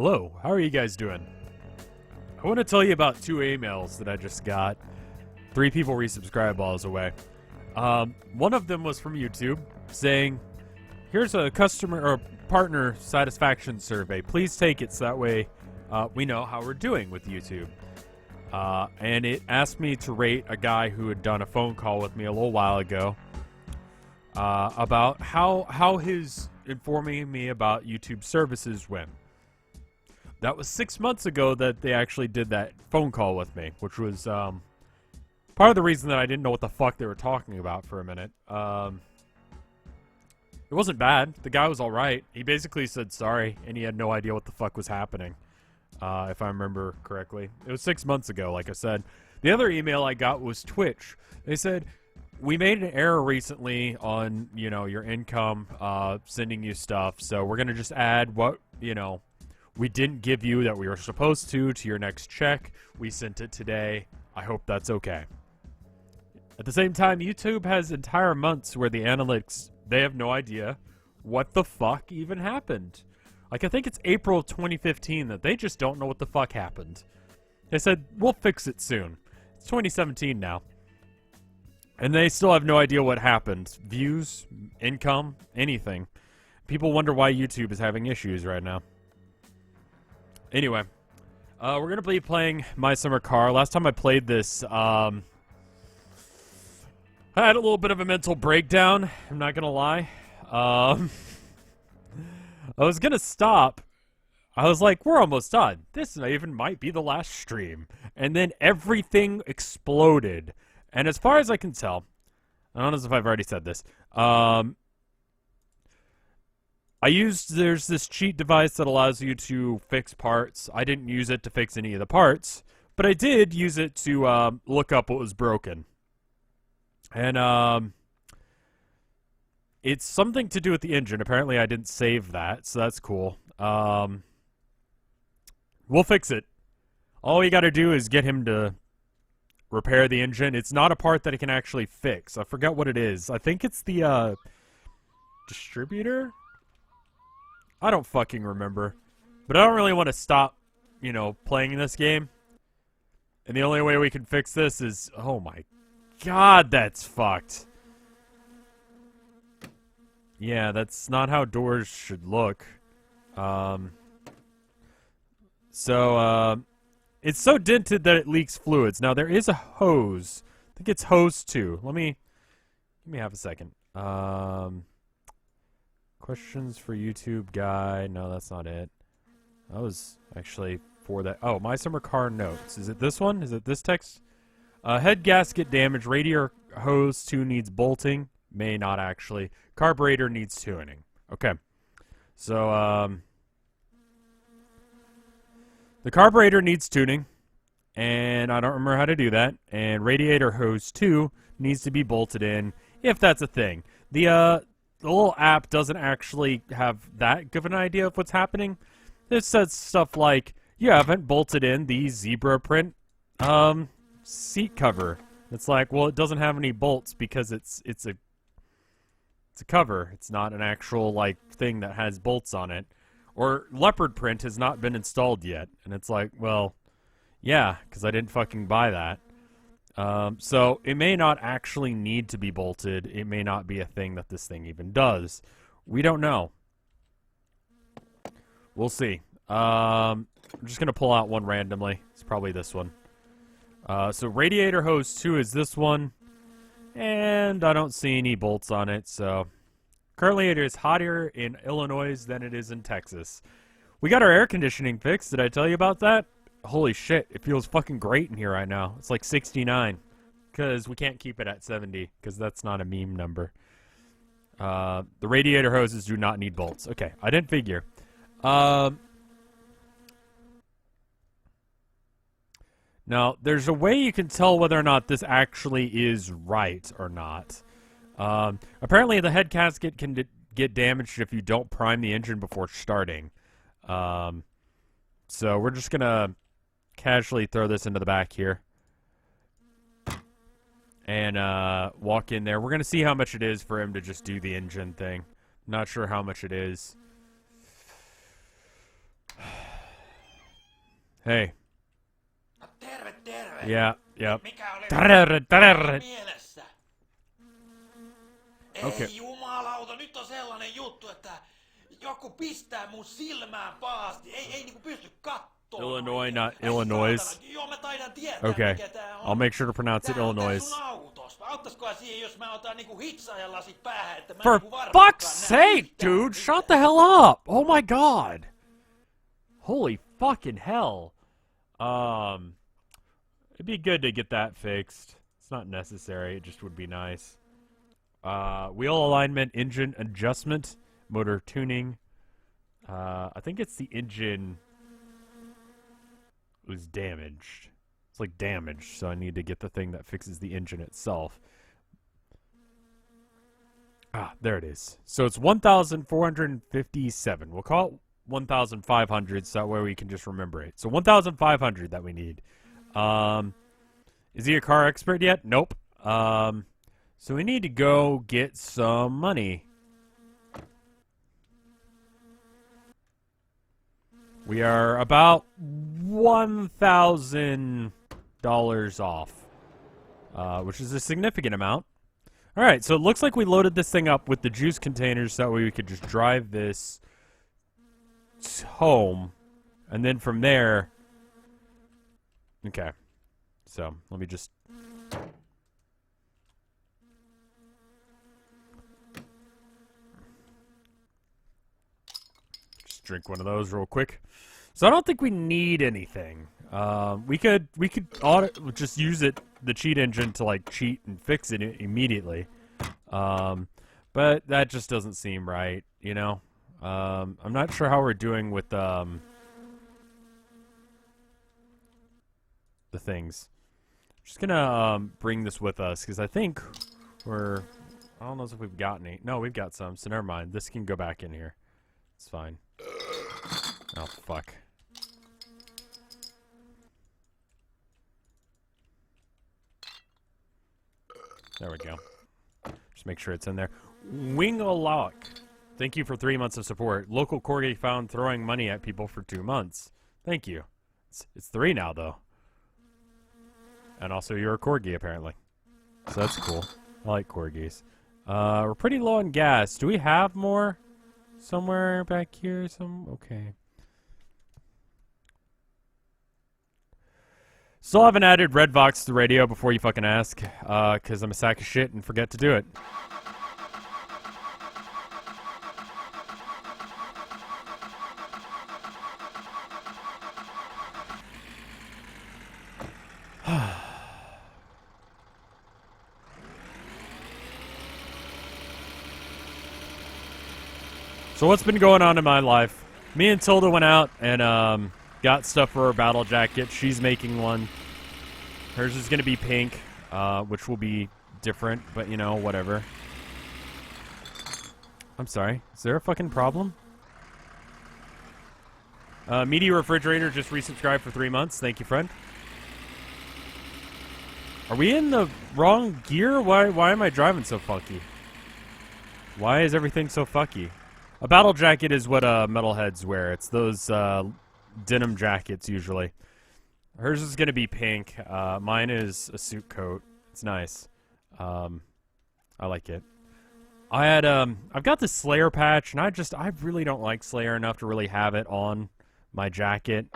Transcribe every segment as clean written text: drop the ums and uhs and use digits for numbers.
Hello, how are you guys doing? I want to tell you about 2 emails that I just got. 3 people resubscribed while I was away. One of them was from YouTube saying, here's a customer or partner satisfaction survey. Please take it so that way we know how we're doing with YouTube. And it asked me to rate a guy who had done a phone call with me a little while ago about how his informing me about YouTube services went. That was 6 months ago that they actually did that phone call with me, which was part of the reason that I didn't know what the fuck they were talking about for a minute. It wasn't bad. The guy was alright. He basically said sorry, and he had no idea what the fuck was happening, if I remember correctly. It was 6 months ago, like I said. The other email I got was Twitch. They said, we made an error recently on, your income, sending you stuff, so we're going to just add what, we didn't give you that we were supposed to your next check. We sent it today. I hope that's okay. At the same time, YouTube has entire months where the analytics, they have no idea what the fuck even happened. Like, I think it's April of 2015 that they just don't know what the fuck happened. They said, we'll fix it soon. It's 2017 now. And they still have no idea what happened. Views, income, anything. People wonder why YouTube is having issues right now. Anyway, we're going to be playing My Summer Car. Last time I played this, I had a little bit of a mental breakdown. I'm not going to lie. I was going to stop. I was like, we're almost done. This even might be the last stream. And then everything exploded. And as far as I can tell, I don't know if I've already said this, there's this cheat device that allows you to fix parts. I didn't use it to fix any of the parts, but I did use it to look up what was broken. And it's something to do with the engine. Apparently I didn't save that, so that's cool. We'll fix it. All you gotta do is get him to repair the engine. It's not a part that he can actually fix. I forget what it is. I think it's the distributor? I don't fucking remember. But I don't really want to stop, playing this game. And the only way we can fix this is... Oh my god, that's fucked. Yeah, that's not how doors should look. It's so dented that it leaks fluids. Now, there is a hose. I think it's hose 2. Give me half a second. Questions for YouTube guy. No, that's not it. That was actually for that. Oh, My Summer Car notes. Is it this one? Is it this text? Head gasket damage. Radiator hose 2 needs bolting. May not actually. Carburetor needs tuning. Okay. So, the carburetor needs tuning. And I don't remember how to do that. And radiator hose 2 needs to be bolted in, if that's a thing. The little app doesn't actually have that good of an idea of what's happening. It says stuff like, you haven't bolted in the zebra print seat cover. It's like, well, it doesn't have any bolts because it's a cover. It's not an actual, thing that has bolts on it. Or leopard print has not been installed yet. And it's like, well, yeah, because I didn't fucking buy that. So it may not actually need to be bolted. It may not be a thing that this thing even does. We don't know. We'll see. I'm just going to pull out one randomly. It's probably this one. So radiator hose 2 is this one. And I don't see any bolts on it, so... Currently it is hotter in Illinois than it is in Texas. We got our air conditioning fixed. Did I tell you about that? Holy shit, it feels fucking great in here right now. It's like 69. Because we can't keep it at 70, because that's not a meme number. The radiator hoses do not need bolts. Okay, I didn't figure. Now, there's a way you can tell whether or not this actually is right or not. Apparently the head gasket can get damaged if you don't prime the engine before starting. So we're just gonna casually throw this into the back here. And walk in there. We're gonna see how much it is for him to just do the engine thing. Not sure how much it is. Hey. Terve, terve. Yeah, yep. Mikä oli Tararra. mielessä? Okay. Ei jumalauta, nyt on sellainen juttu, että joku pistää mun silmään pahasti. Ei niinku pysty kattoo. Illinois, not Illinois. Joo, mä taidan tietää, Okay. mikä tää on. I'll make sure to pronounce it Tää on tää Illinois. sun autos. Auttaisikohan siihen, jos mä otan niinku hitsaajan lasit päähän, että mä For niinku varmaankaan fuck's näe sake, yhtään dude! mitään. Shut the hell up! Oh my god! Holy fucking hell. It'd be good to get that fixed. It's not necessary, it just would be nice. Wheel alignment, engine adjustment, motor tuning. I think it's the engine was damaged. It's like damaged, so I need to get the thing that fixes the engine itself. Ah, there it is. So it's 1,457. We'll call it 1,500 so that way we can just remember it. So 1,500 that we need. Is he a car expert yet? Nope. So we need to go get some money. We are about $1,000 off, which is a significant amount. All right, so it looks like we loaded this thing up with the juice containers so that way we could just drive this home, and then from there... Okay, so let me just... drink one of those real quick. So I don't think we need anything. We could just use the cheat engine to like cheat and fix it immediately. But that just doesn't seem right, you know. I'm not sure how we're doing with the things. Just gonna bring this with us because I think I don't know if we've got any. No, we've got some, so never mind. This can go back in here. It's fine. Oh, fuck. There we go. Just make sure it's in there. Wing-a-lock. Thank you for 3 months of support. Local corgi found throwing money at people for 2 months. Thank you. It's 3 now, though. And also, you're a corgi, apparently. So that's cool. I like corgis. We're pretty low on gas. Do we have more? Somewhere back here? Okay. Still haven't added RevScarecrow to the radio before you fucking ask. Because I'm a sack of shit and forget to do it. So what's been going on in my life? Me and Tilda went out and got stuff for her battle jacket. She's making one. Hers is going to be pink, which will be different, but you know, whatever. I'm sorry. Is there a fucking problem? Media Refrigerator just resubscribed for 3 months. Thank you, friend. Are we in the wrong gear? Why am I driving so funky? Why is everything so fucky? A battle jacket is what metalheads wear. It's those denim jackets usually. Hers is gonna be pink. Mine is a suit coat. It's nice. I like it. I've got this Slayer patch, and I really don't like Slayer enough to really have it on my jacket.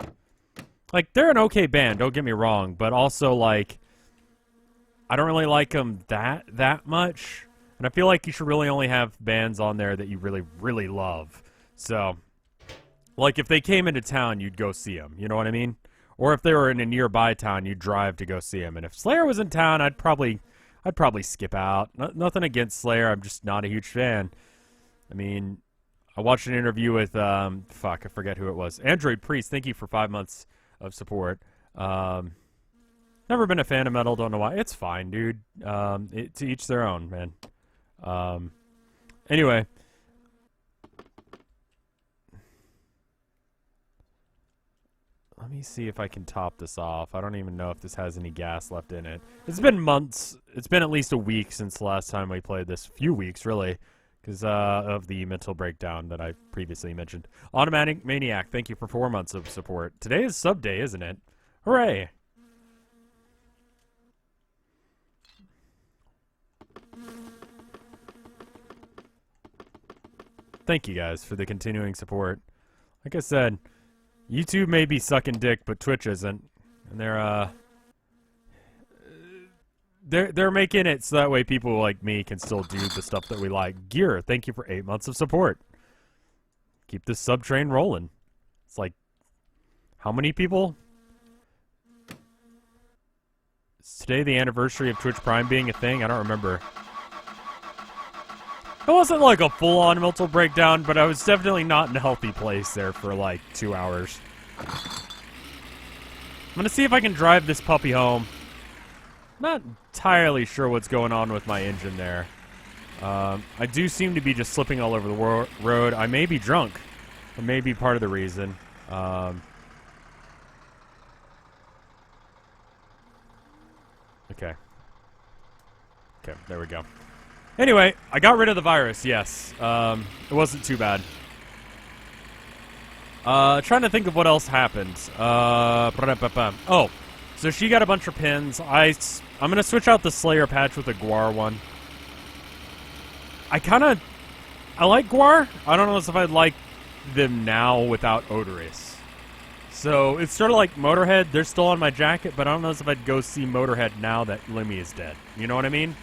Like, they're an okay band, don't get me wrong, but also like I don't really like them that much. And I feel like you should really only have bands on there that you really, really love. So, like, if they came into town, you'd go see them. You know what I mean? Or if they were in a nearby town, you'd drive to go see them. And if Slayer was in town, I'd probably skip out. Nothing against Slayer. I'm just not a huge fan. I mean, I watched an interview with, fuck, I forget who it was. Android Priest, thank you for 5 months of support. Never been a fan of metal, don't know why. It's fine, dude. To each their own, man. Anyway. Let me see if I can top this off. I don't even know if this has any gas left in it. It's been months. It's been at least a week since the last time we played this. A few weeks, really. because of the mental breakdown that I previously mentioned. Automatic Maniac, thank you for 4 months of support. Today is sub day, isn't it? Hooray! Thank you guys for the continuing support. Like I said, YouTube may be sucking dick, but Twitch isn't. And they're making it so that way people like me can still do the stuff that we like. Gear, thank you for 8 months of support. Keep this sub train rolling. It's like, how many people? Is today the anniversary of Twitch Prime being a thing? I don't remember. It wasn't like a full-on mental breakdown, but I was definitely not in a healthy place there for like 2 hours. I'm gonna see if I can drive this puppy home. Not entirely sure what's going on with my engine there. I do seem to be just slipping all over the road. I may be drunk. That may be part of the reason. Okay. Okay, there we go. Anyway, I got rid of the virus, yes. It wasn't too bad. Trying to think of what else happened. Oh, so she got a bunch of pins. I'm gonna switch out the Slayer patch with a Guar one. I like Guar. I don't know if I'd like them now without Odorous. So it's sort of like Motorhead. They're still on my jacket, but I don't know if I'd go see Motorhead now that Lemmy is dead. You know what I mean?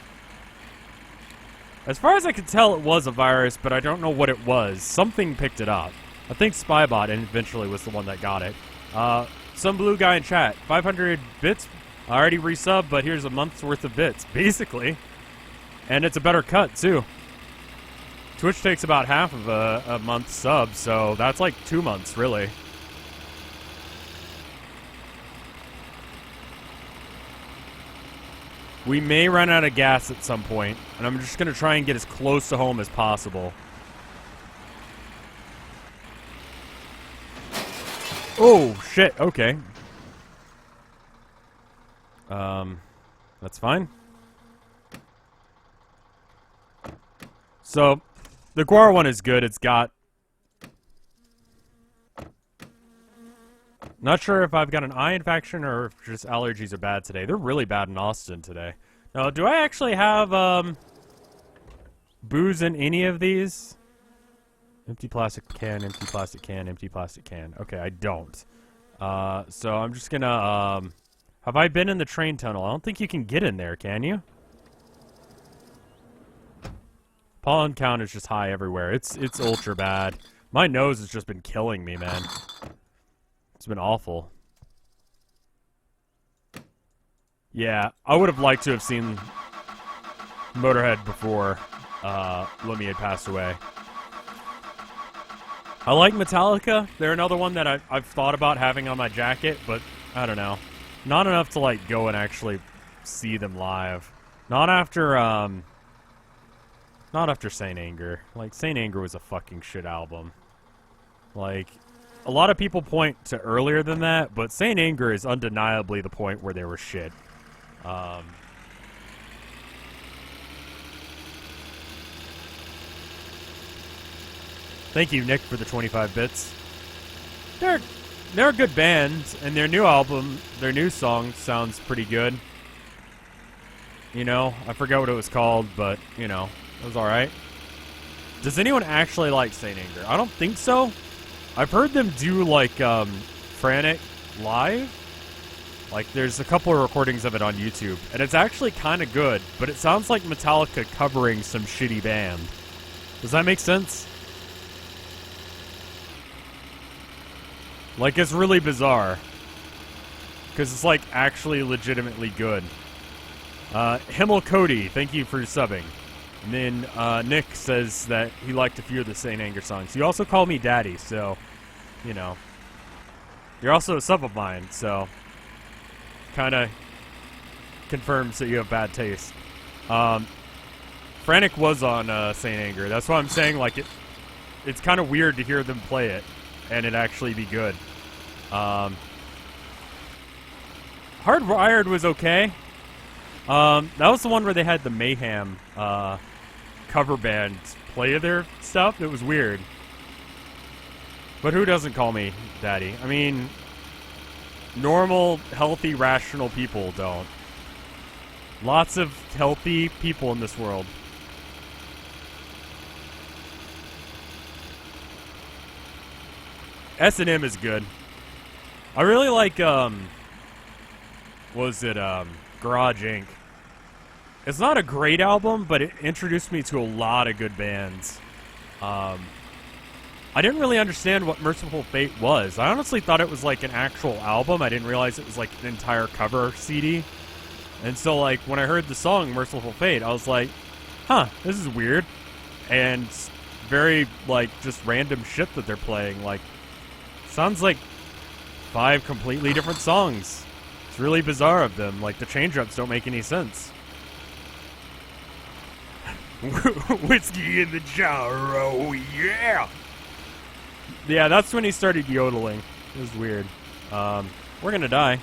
As far as I could tell, it was a virus, but I don't know what it was. Something picked it up. I think Spybot eventually was the one that got it. Some blue guy in chat. 500 bits? I already resubbed, but here's a month's worth of bits, basically. And it's a better cut, too. Twitch takes about half of a month's sub, so that's like 2 months, really. We may run out of gas at some point, and I'm just going to try and get as close to home as possible. Oh, shit, okay. That's fine. So, the Guar one is good. It's got... Not sure if I've got an eye infection or if just allergies are bad today. They're really bad in Austin today. Now, do I actually have, booze in any of these? Empty plastic can, empty plastic can, empty plastic can. Okay, I don't. So I'm just gonna, have I been in the train tunnel? I don't think you can get in there, can you? Pollen count is just high everywhere. It's ultra bad. My nose has just been killing me, man. It's been awful. Yeah, I would have liked to have seen Motorhead before Lemmy had passed away. I like Metallica. They're another one that I've thought about having on my jacket, but I don't know. Not enough to like go and actually see them live. Not after Saint Anger. Like, Saint Anger was a fucking shit album. Like, a lot of people point to earlier than that, but Saint Anger is undeniably the point where they were shit. Thank you, Nick, for the 25 bits. They're a good band, and their new album, their new song sounds pretty good. You know, I forgot what it was called, but, you know, it was alright. Does anyone actually like Saint Anger? I don't think so. I've heard them do, like, Frantic live. Like, there's a couple of recordings of it on YouTube, and it's actually kind of good, but it sounds like Metallica covering some shitty band. Does that make sense? Like, it's really bizarre. Because it's, like, actually legitimately good. Himmel Cody, thank you for subbing. And then, Nick says that he liked a few of the Saint Anger songs. You also call me Daddy, so, you know. You're also a sub of mine, so... kind of confirms that you have bad taste. Frantic was on Saint Anger. That's why I'm saying, like, it's kind of weird to hear them play it and it actually be good. Hardwired was okay. That was the one where they had the Mayhem cover band play their stuff. It was weird. But who doesn't call me daddy? I mean, normal, healthy, rational people don't. Lots of healthy people in this world. S&M is good. I really like, Garage Inc. It's not a great album, but it introduced me to a lot of good bands. I didn't really understand what Merciful Fate was. I honestly thought it was like an actual album. I didn't realize it was like an entire cover CD. And so, like, when I heard the song Merciful Fate, I was like, huh, this is weird. And very, like, just random shit that they're playing. Like, sounds like 5 completely different songs. It's really bizarre of them. Like, the change-ups don't make any sense. Whiskey in the jar, oh yeah! Yeah, that's when he started yodeling. It was weird. We're gonna die.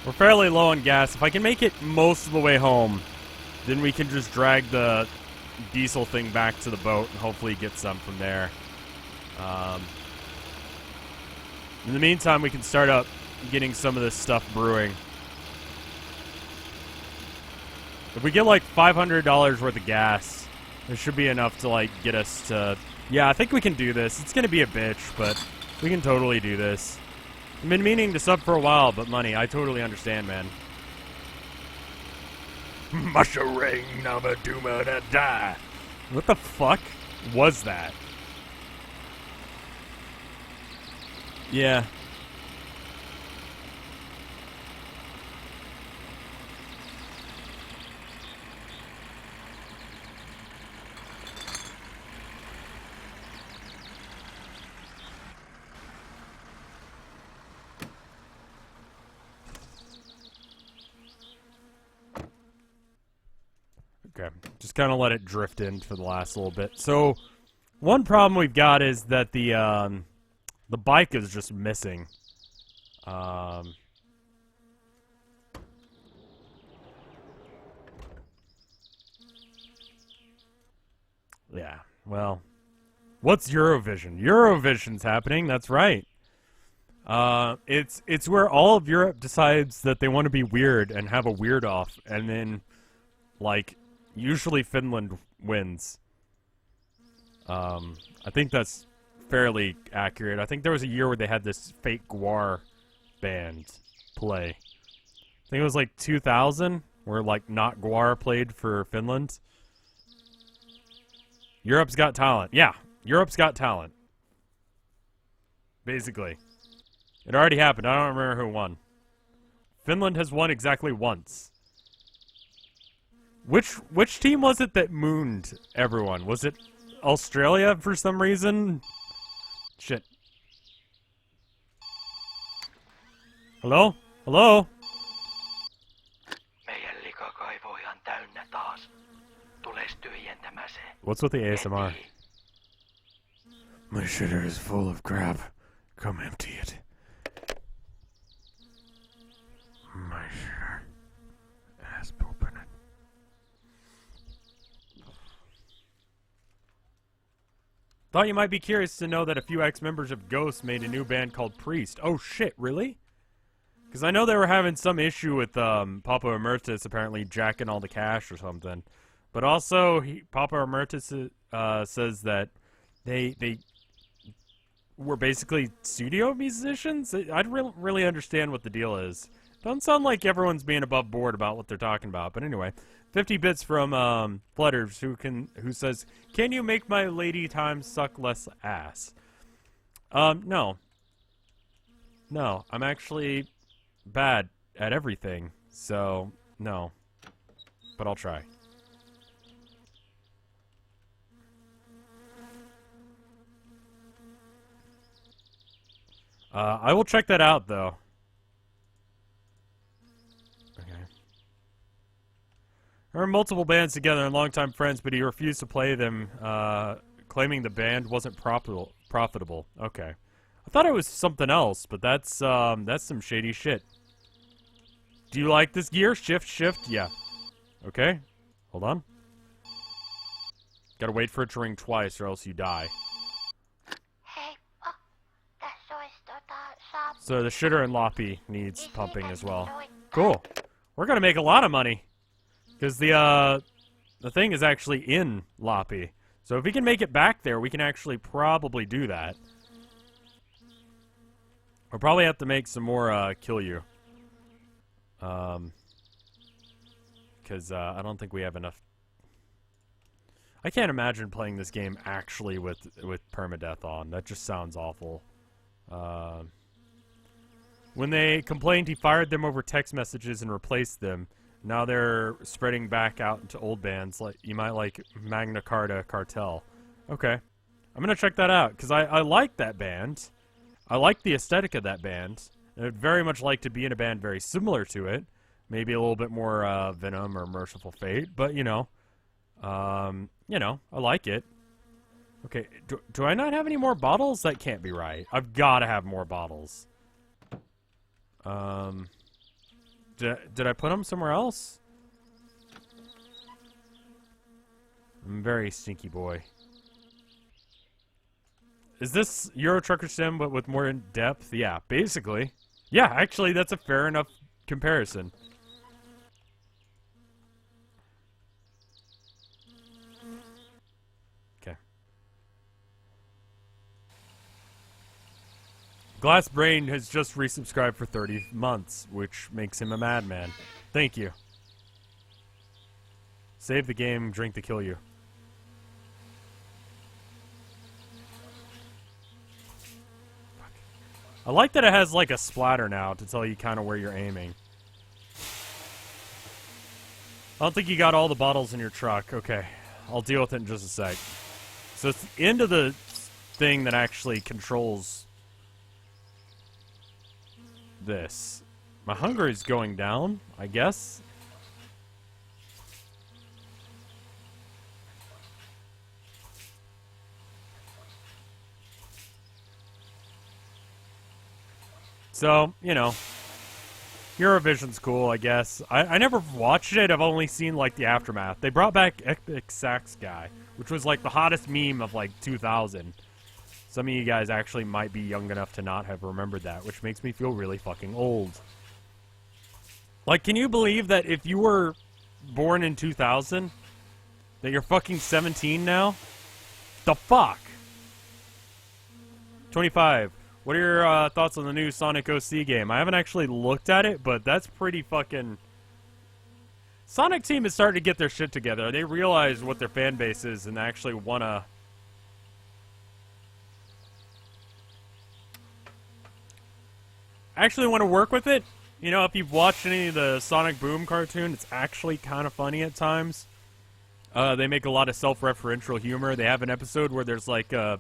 We're fairly low on gas. If I can make it most of the way home, then we can just drag the diesel thing back to the boat and hopefully get some from there. In the meantime, we can start up getting some of this stuff brewing. If we get like $500 worth of gas, it should be enough to like get us to... Yeah, I think we can do this. It's going to be a bitch, but we can totally do this. I've been meaning to sub for a while, but money, I totally understand, man. Mushering number doomer to die. What the fuck was that? Yeah. Okay, just kind of let it drift in for the last little bit. So, one problem we've got is that the bike is just missing. Yeah, well, what's Eurovision? Eurovision's happening, that's right. It's where all of Europe decides that they want to be weird and have a weird off, and then, like... Usually Finland wins. I think that's fairly accurate. I think there was a year where they had this fake Gwar band play. I think it was like 2000, where like not Gwar played for Finland. Europe's Got Talent. Yeah, Europe's Got Talent. Basically. It already happened. I don't remember who won. Finland has won exactly once. Which team was it that mooned everyone? Was it Australia for some reason? Shit. Hello? Hello? Meidän likakaivo on ihan täynnä taas. Tules tyhjentämään se. What's with the ASMR? My shitter is full of crap. Come empty it. My shitter has poop in it. Thought you might be curious to know that a few ex-members of Ghost made a new band called Priest. Oh shit, really? Because I know they were having some issue with Papa Emeritus apparently jacking all the cash or something. But also, Papa Emeritus says that they were basically studio musicians? I don't really understand what the deal is. Don't sound like everyone's being above board about what they're talking about. But anyway, 50 bits from Flutters who says, "Can you make my lady time suck less ass?" No. No, I'm actually bad at everything, so no. But I'll try. I will check that out, though. There were multiple bands together and longtime friends, but he refused to play them, claiming the band wasn't profitable. Okay. I thought it was something else, but that's some shady shit. Do you like this gear? Shift, shift, yeah. Okay, hold on. Gotta wait for it to ring twice or else you die. So the shitter and loppy needs pumping as well. Cool. We're gonna make a lot of money. Because the thing is actually in loppy. So if we can make it back there, we can actually probably do that. We'll probably have to make some more kill you. Because I don't think we have enough. I can't imagine playing this game actually with permadeath on. That just sounds awful. When they complained, he fired them over text messages and replaced them. Now they're spreading back out into old bands. Like you might like Magna Carta Cartel. Okay, I'm gonna check that out because I like that band. I like the aesthetic of that band. And I'd very much like to be in a band very similar to it. Maybe a little bit more Venom or Merciful Fate, but you know, I like it. Okay, do I not have any more bottles? That can't be right. I've got to have more bottles. Did I put them somewhere else? I'm a very stinky boy. Is this Euro Trucker Sim but with more in depth? Yeah, basically. Yeah, actually, that's a fair enough comparison. Okay. Glass Brain has just resubscribed for 30 months, which makes him a madman. Thank you. Save the game, drink to kill you. I like that it has like a splatter now to tell you kind of where you're aiming. I don't think you got all the bottles in your truck. Okay, I'll deal with it in just a sec. So it's the end of the thing that actually controls this. My hunger is going down, I guess. So, you know, Eurovision's cool, I guess. I never watched it. I've only seen, like, the aftermath. They brought back Epic Sax Guy, which was, like, the hottest meme of, like, 2000. Some of you guys actually might be young enough to not have remembered that, which makes me feel really fucking old. Like, can you believe that if you were born in 2000, that you're fucking 17 now? The fuck? 25. What are your thoughts on the new Sonic OC game? I haven't actually looked at it, but that's pretty fucking... Sonic Team is starting to get their shit together. They realize what their fan base is and actually want to... actually want to work with it. You know, if you've watched any of the Sonic Boom cartoon, it's actually kind of funny at times. They make a lot of self-referential humor. They have an episode where there's like a...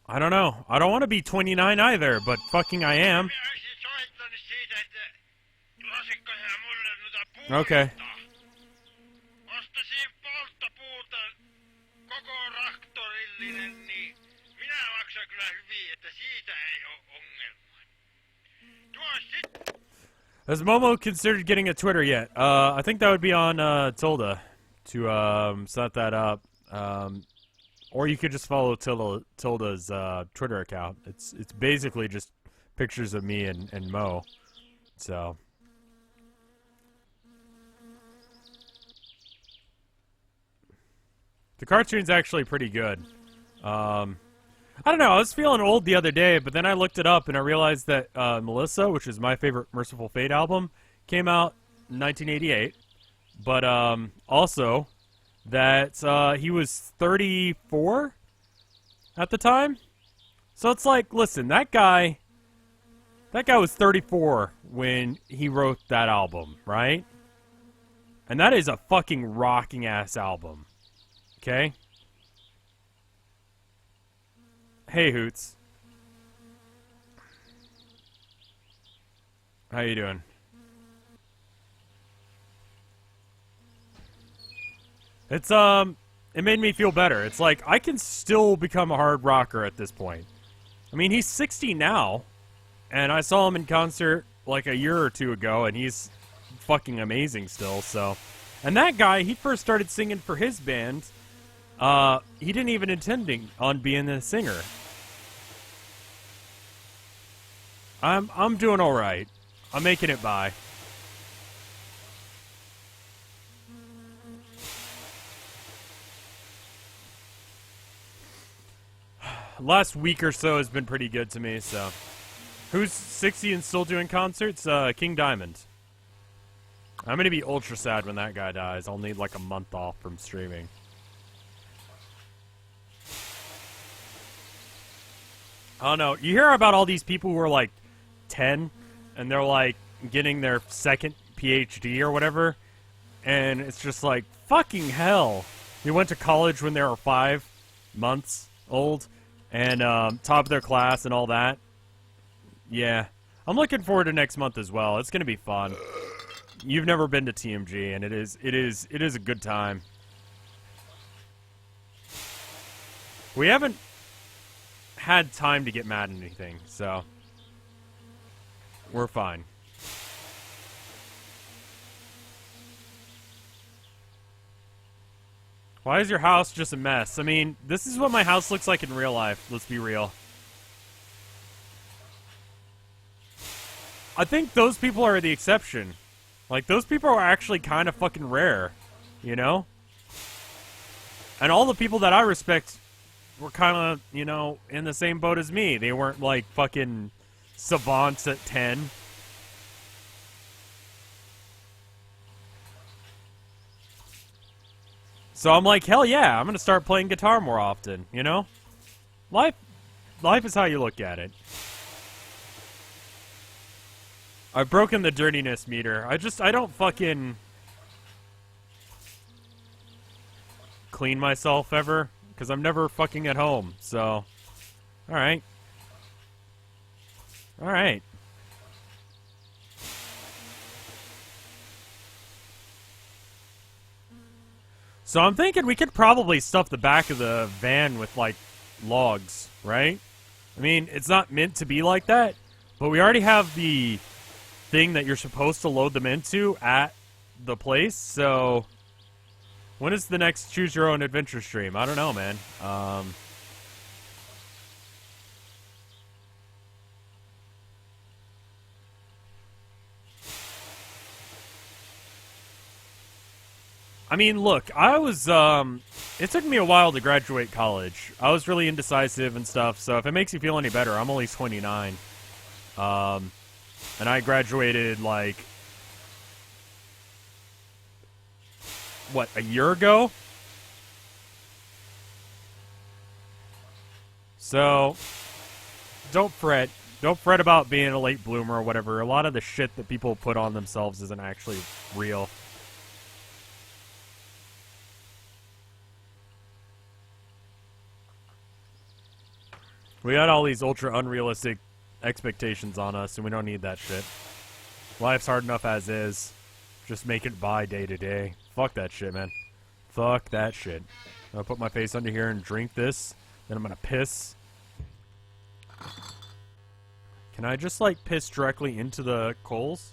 I don't know. I don't want to be 29 either, but fucking I am. Okay. Has Momo considered getting a Twitter yet? I think that would be on Tilda to set that up. Or you could just follow Tilda's Twitter account. It's basically just pictures of me and Mo. So the cartoon's actually pretty good. I don't know, I was feeling old the other day, but then I looked it up and I realized that Melissa, which is my favorite Merciful Fate album, came out in 1988. But also that he was 34 at the time. So it's like, listen, that guy was 34 when he wrote that album, right? And that is a fucking rocking ass album. Okay? Hey, Hoots. How you doing? It's it made me feel better. It's like, I can still become a hard rocker at this point. I mean, he's 60 now, and I saw him in concert like a year or two ago, and he's fucking amazing still, so. And that guy, he first started singing for his band. He didn't even intend on being a singer. I'm doing all right. I'm making it by. Last week or so has been pretty good to me, so. Who's 60 and still doing concerts? King Diamond. I'm gonna be ultra sad when that guy dies. I'll need like a month off from streaming. I don't know. You hear about all these people who are like 10 and they're like getting their second PhD or whatever, and it's just like, fucking hell. They went to college when they were 5 months old and top of their class and all that. Yeah. I'm looking forward to next month as well. It's gonna be fun. You've never been to TMG, and it is a good time. We haven't had time to get mad at anything, so we're fine. Why is your house just a mess? I mean, this is what my house looks like in real life. Let's be real. I think those people are the exception. Like, those people are actually kind of fucking rare, you know? And all the people that I respect were kind of, you know, in the same boat as me. They weren't, like, fucking savants at 10. So I'm like, hell yeah, I'm gonna start playing guitar more often, you know? Life is how you look at it. I've broken the dirtiness meter. I don't fucking clean myself ever, because I'm never fucking at home, so. Alright. Alright. So I'm thinking we could probably stuff the back of the van with, like, logs, right? I mean, it's not meant to be like that, but we already have the thing that you're supposed to load them into at the place, so when is the next Choose Your Own Adventure stream? I don't know, man. I mean, look, I was, it took me a while to graduate college. I was really indecisive and stuff, so if it makes you feel any better, I'm only 29. And I graduated, like, what, a year ago? So, don't fret. Don't fret about being a late bloomer or whatever. A lot of the shit that people put on themselves isn't actually real. We got all these ultra unrealistic expectations on us, and we don't need that shit. Life's hard enough as is. Just make it by day to day. Fuck that shit, man. Fuck that shit. I'm gonna put my face under here and drink this. Then I'm gonna piss. Can I just, like, piss directly into the coals?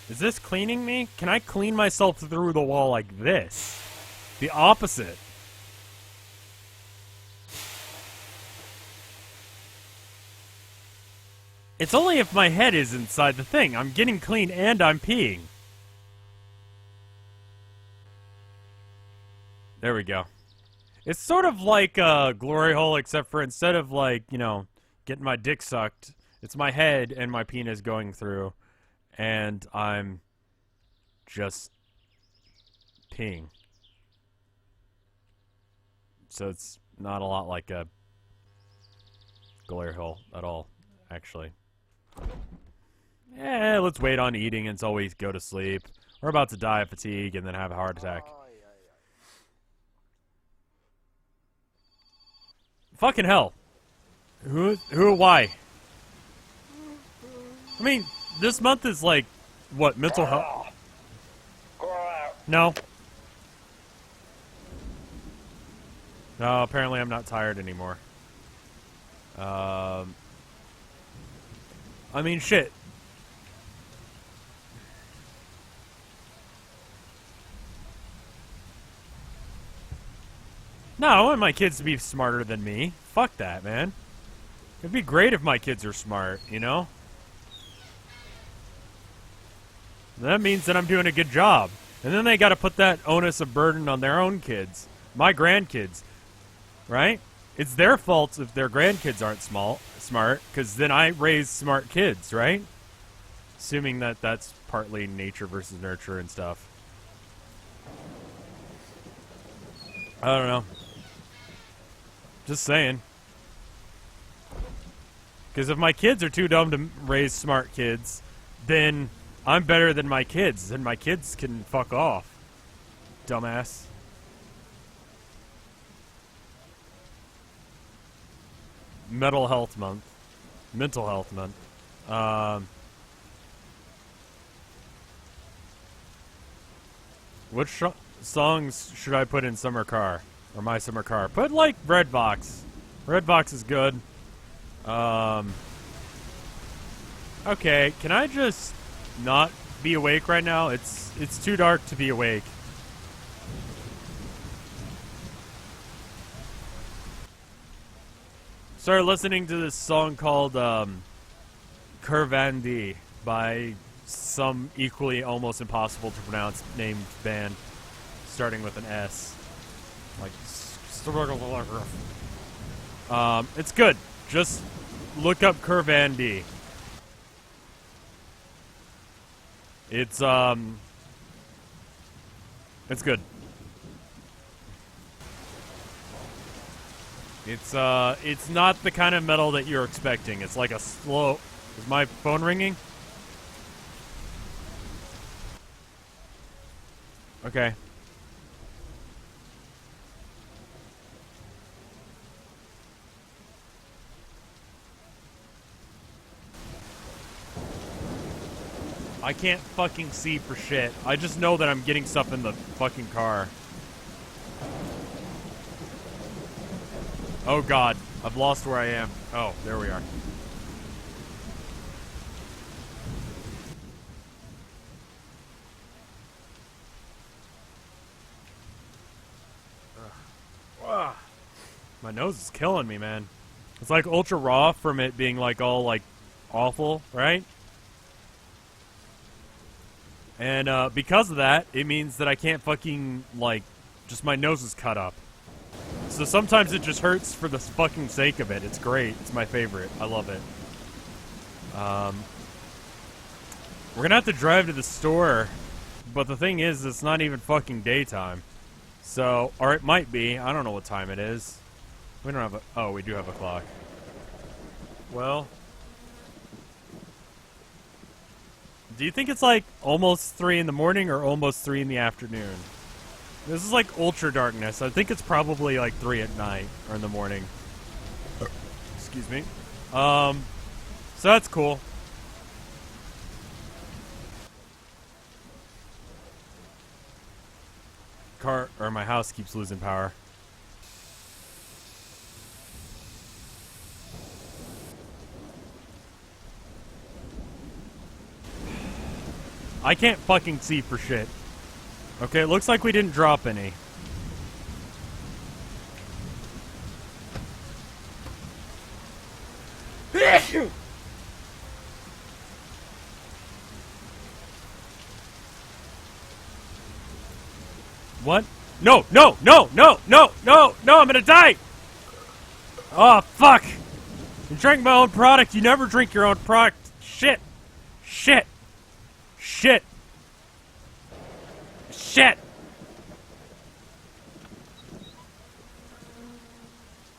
Is this cleaning me? Can I clean myself through the wall like this? The opposite. It's only if my head is inside the thing. I'm getting clean and I'm peeing. There we go. It's sort of like a glory hole, except for instead of, like, you know, getting my dick sucked, it's my head and my penis going through. And I'm just peeing. So it's not a lot like a glory hole at all, actually. Yeah, let's wait on eating until we go to sleep. We're about to die of fatigue and then have a heart attack. Fucking hell. Why? I mean, this month is like, what, mental health? No. No, apparently I'm not tired anymore. I mean, shit. No, I want my kids to be smarter than me. Fuck that, man. It'd be great if my kids are smart, you know? That means that I'm doing a good job. And then they gotta put that onus of burden on their own kids. My grandkids. Right? It's their fault if their grandkids aren't smart, because then I raise smart kids, right? Assuming that that's partly nature versus nurture and stuff. I don't know. Just saying. Because if my kids are too dumb to raise smart kids, then I'm better than my kids, and my kids can fuck off. Dumbass. Mental Health Month. Which songs should I put in Summer Car? Or My Summer Car? Put, like, Red Box. Red Box is good. Okay, can I just not be awake right now? It's too dark to be awake. Started listening to this song called Curvandy by some equally almost impossible to pronounce named band starting with an S. Like, it's good. Just look up Curvandy. It's good. It's not the kind of metal that you're expecting. It's like a slow... Is my phone ringing? Okay. I can't fucking see for shit. I just know that I'm getting stuff in the fucking car. Oh god, I've lost where I am. Oh, there we are. Ugh. My nose is killing me, man. It's like ultra raw from it being like all like awful, right? And because of that, it means that I can't fucking like, just my nose is cut up. So sometimes it just hurts for the fucking sake of it. It's great. It's my favorite. I love it. We're gonna have to drive to the store, but the thing is, it's not even fucking daytime. So, or it might be. I don't know what time it is. We don't have a... Oh, we do have a clock. Well... Do you think it's like almost 3 in the morning or almost 3 in the afternoon? This is like ultra darkness. I think it's probably like 3 at night or in the morning. Excuse me. So that's cool. My house keeps losing power. I can't fucking see for shit. Okay, it looks like we didn't drop any. What? No, no, no, no, no, no, no, I'm gonna die! Oh, fuck! You drank my own product, you never drink your own product. Shit! Shit! Shit! Shit!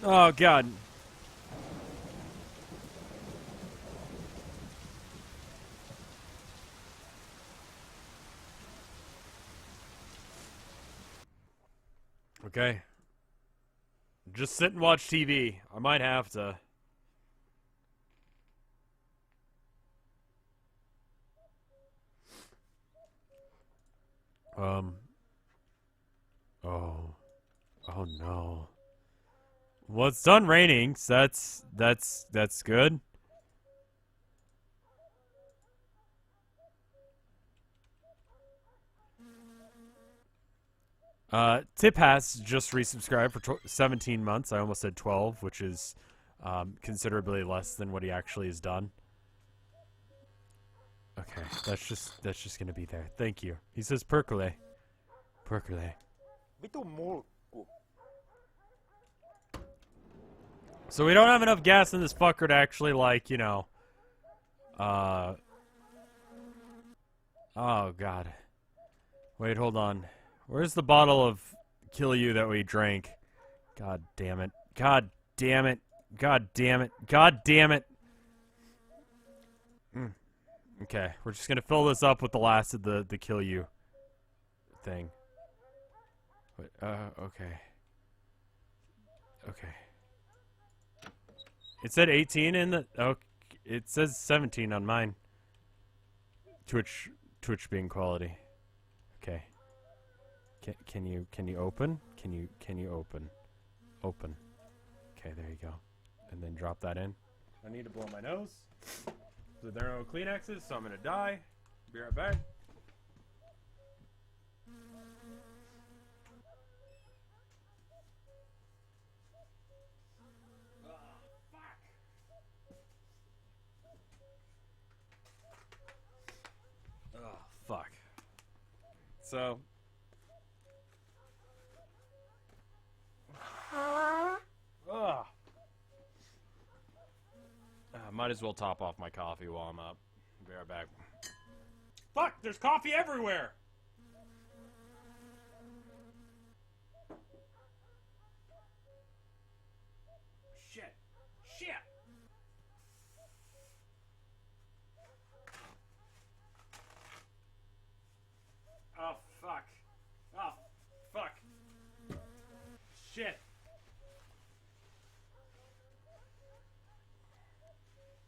Oh, God. Okay. Just sit and watch TV. I might have to. Oh. Oh no. Well, it's done raining, so that's good. Tip has just resubscribed for 17 months. I almost said 12, which is considerably less than what he actually has done. Okay, that's just gonna be there. Thank you. He says percolate. Percolate. Vitu mulkku. So we don't have enough gas in this fucker to actually, like, you know, oh god. Wait, hold on. Where's the bottle of Kill You that we drank? God damn it. God damn it. God damn it. God damn it. Okay, we're just gonna fill this up with the last of the Kill You thing. Wait, okay. Okay. It said 18 in the... Oh, it says 17 on mine. Twitch being quality. Okay. Can you open? Can you open? Open. Okay, there you go. And then drop that in. I need to blow my nose. So there are no Kleenexes, so I'm gonna die. Be right back. Oh, fuck. So. Ugh. Might as well top off my coffee while I'm up. Be right back. Fuck! There's coffee everywhere! Shit. Shit! Oh, fuck. Oh, fuck. Shit.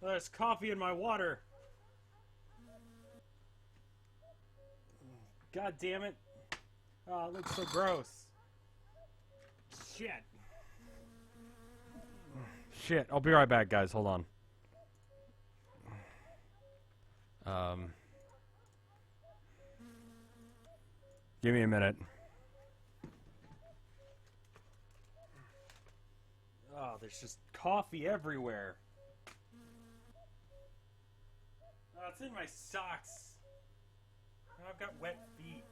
There's coffee in my water. God damn it. Oh, it looks so gross. Shit. Shit. I'll be right back, guys. Hold on. Give me a minute. Oh, there's just coffee everywhere. Oh, it's in my socks. Oh, I've got wet feet.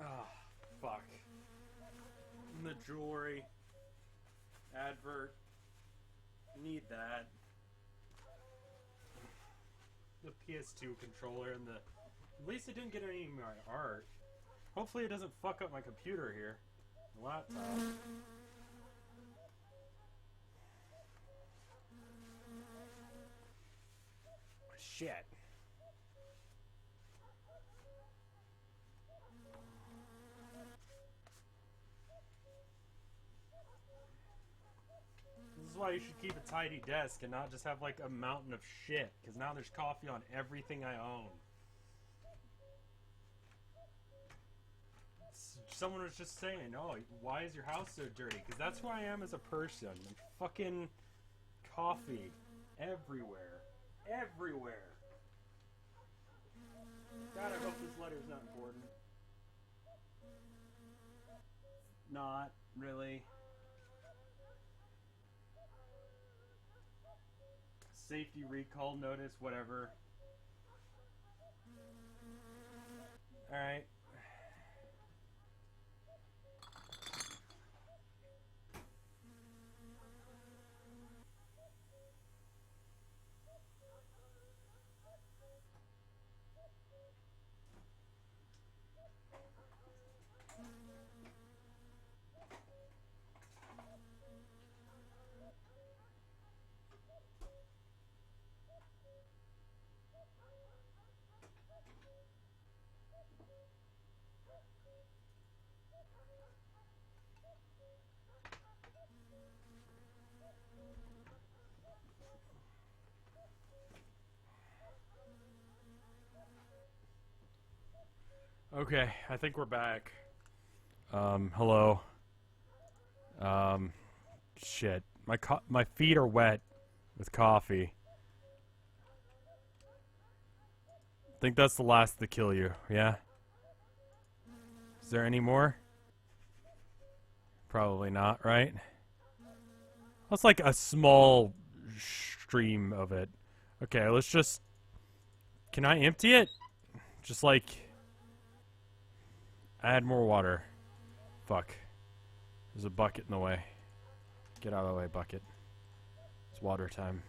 Oh, fuck. And the jewelry. Advert. Need that. The PS2 controller and the... At least it didn't get any of my art. Hopefully it doesn't fuck up my computer here. The laptop. Shit. This is why you should keep a tidy desk and not just have like a mountain of shit. Because now there's coffee on everything I own. Someone was just saying, oh, why is your house so dirty? Because that's who I am as a person. There's fucking coffee everywhere. Everywhere. God, I hope this letter's not important. Not really. Safety recall notice, whatever. Alright. Okay, I think we're back. Hello. Shit. My feet are wet with coffee. I think that's the last to kill you, yeah? Is there any more? Probably not, right? That's like a small stream of it. Okay, let's just... Can I empty it? Just like... Add more water. Fuck. There's a bucket in the way. Get out of the way, bucket. It's water time.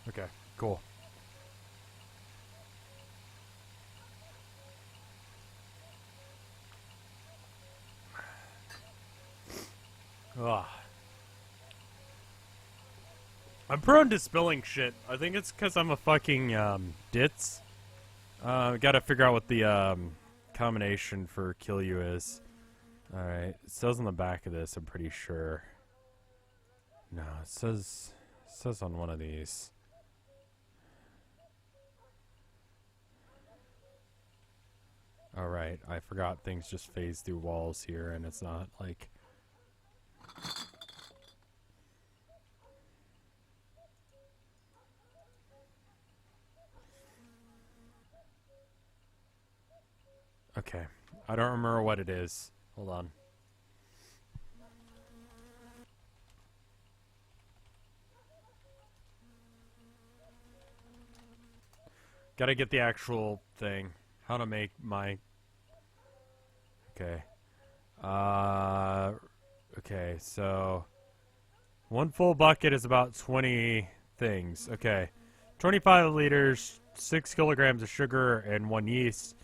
Okay, cool. Ugh. I'm prone to spilling shit. I think it's because I'm a fucking ditz. Gotta figure out what the combination for kill you is. Alright, it says on the back of this, I'm pretty sure. No, it says on one of these. Alright, I forgot things just phase through walls here, and it's not like... Okay, I don't remember what it is. Hold on. Gotta get the actual thing. How to make my... Okay. Okay, so... One full bucket is about 20 things. Okay. 25 liters, 6 kilograms of sugar, and 1 yeast.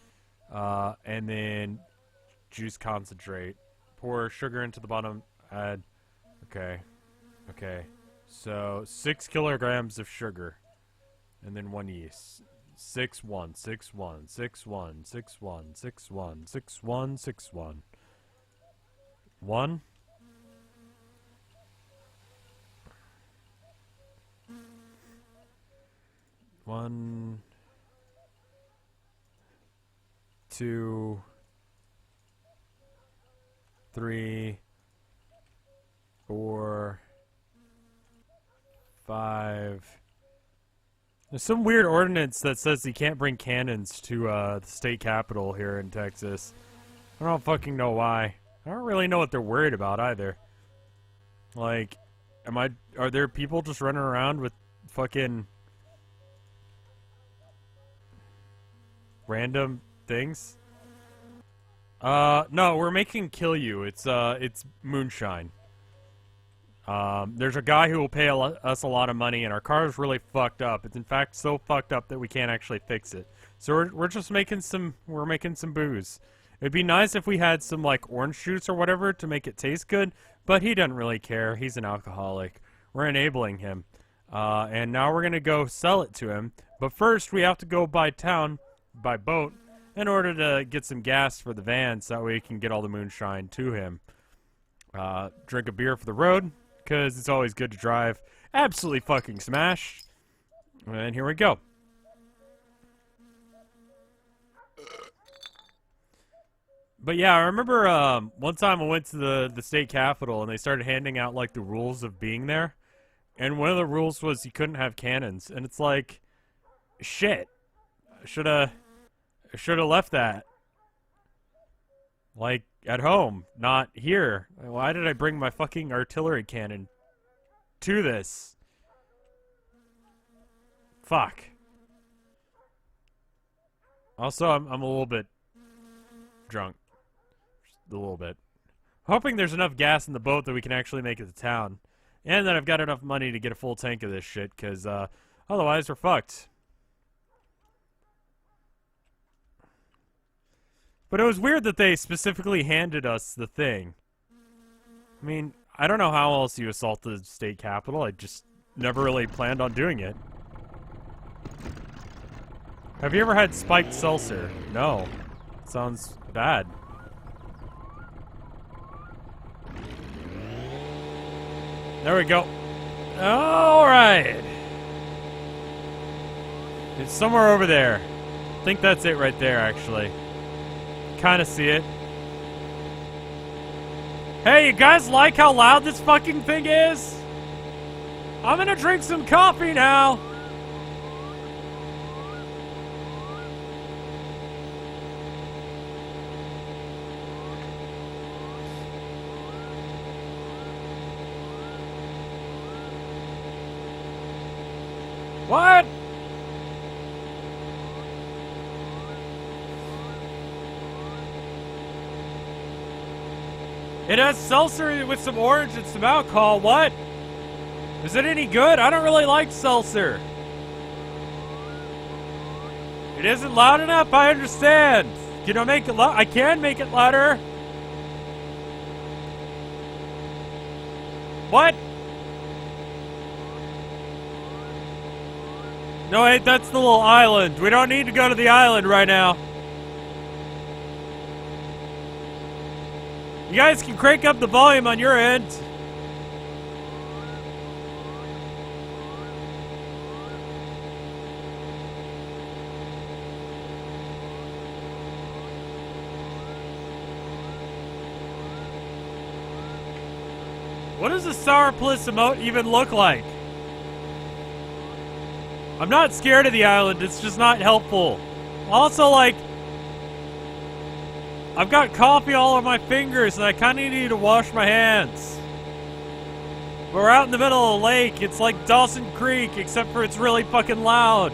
And then juice concentrate. Pour sugar into the bottom. Add. Okay. Okay. So 6 kilograms of sugar. And then 1 yeast. 6 1 6 1 6 1 6 1 6 1 6 1 6 1 1 1 2 3 4 5. There's some weird ordinance that says you can't bring cannons to the state capitol here in Texas. I don't fucking know why. I don't really know what they're worried about either. Like, are there people just running around with fucking random things? No, we're making kill you. It's Moonshine. There's a guy who will pay us a lot of money, and our car is really fucked up. It's in fact so fucked up that we can't actually fix it. So we're just making some booze. It'd be nice if we had some like orange juice or whatever to make it taste good, but he doesn't really care. He's an alcoholic. We're enabling him. And now we're gonna go sell it to him. But first we have to go by boat, in order to get some gas for the van so that way we can get all the moonshine to him. Drink a beer for the road, because it's always good to drive absolutely fucking smashed. And here we go. But yeah, I remember one time I went to the state capitol and they started handing out like the rules of being there. And one of the rules was you couldn't have cannons. And it's like, shit. I should have left that. Like, at home, not here. Why did I bring my fucking artillery cannon to this? Fuck. Also, I'm a little bit drunk. Just a little bit. Hoping there's enough gas in the boat that we can actually make it to town. And that I've got enough money to get a full tank of this shit, because otherwise we're fucked. But it was weird that they specifically handed us the thing. I mean, I don't know how else you assault the state capitol. I just never really planned on doing it. Have you ever had spiked seltzer? No. Sounds bad. There we go. Alright. It's somewhere over there. I think that's it right there, actually. Kind of see it. Hey, you guys like how loud this fucking thing is? I'm gonna drink some coffee now. What? It has seltzer with some orange and some alcohol. What? Is it any good? I don't really like seltzer. It isn't loud enough? I understand. Can I make it loud? I can make it louder. What? No, wait, that's the little island. We don't need to go to the island right now. You guys can crank up the volume on your end. What does a sour bliss emote even look like? I'm not scared of the island, it's just not helpful. Also, like, I've got coffee all over my fingers and I kinda need to wash my hands. We're out in the middle of a lake, it's like Dawson Creek, except for it's really fucking loud.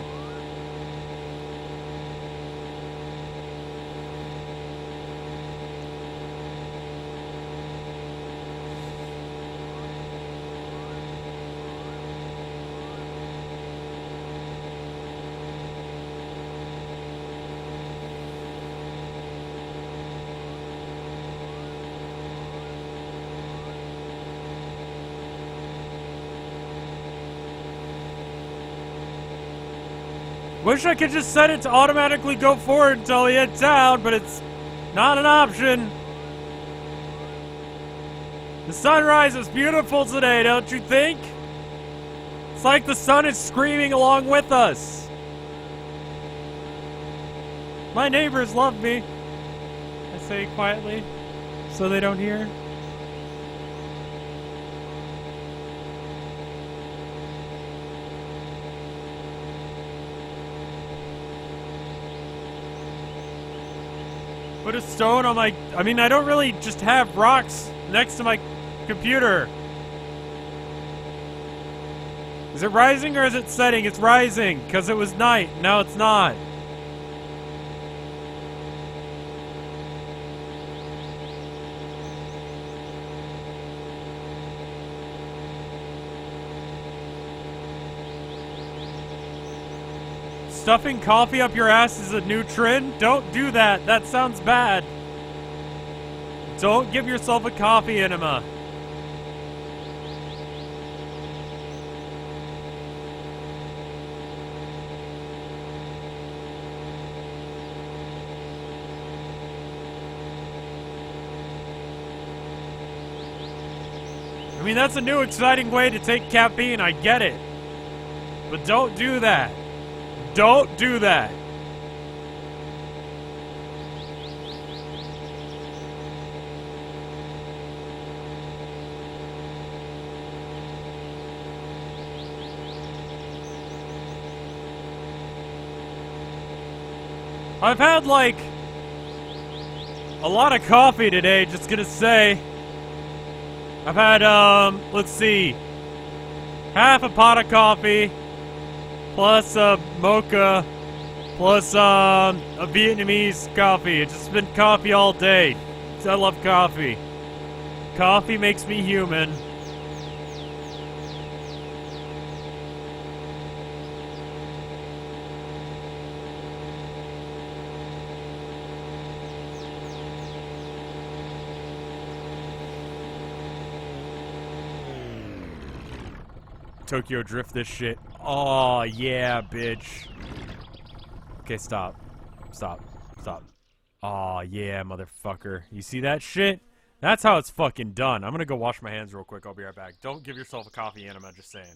Wish I could just set it to automatically go forward until we hit town, but it's not an option. The sunrise is beautiful today, don't you think? It's like the sun is screaming along with us. My neighbors love me, I say quietly, so they don't hear. Put a stone on my... I mean, I don't really just have rocks next to my computer. Is it rising or is it setting? It's rising, because it was night. Now it's not. Stuffing coffee up your ass is a new trend? Don't do that. That sounds bad. Don't give yourself a coffee enema. I mean, that's a new exciting way to take caffeine. I get it. But don't do that. Don't do that. I've had, like, a lot of coffee today, just gonna say. I've had, let's see, half a pot of coffee, plus a mocha, plus a Vietnamese coffee. It's just been coffee all day. I love coffee. Coffee makes me human. Tokyo Drift this shit. Oh yeah, bitch. Okay, stop. Stop. Stop. Oh yeah, motherfucker. You see that shit? That's how it's fucking done. I'm gonna go wash my hands real quick. I'll be right back. Don't give yourself a coffee enema, just saying.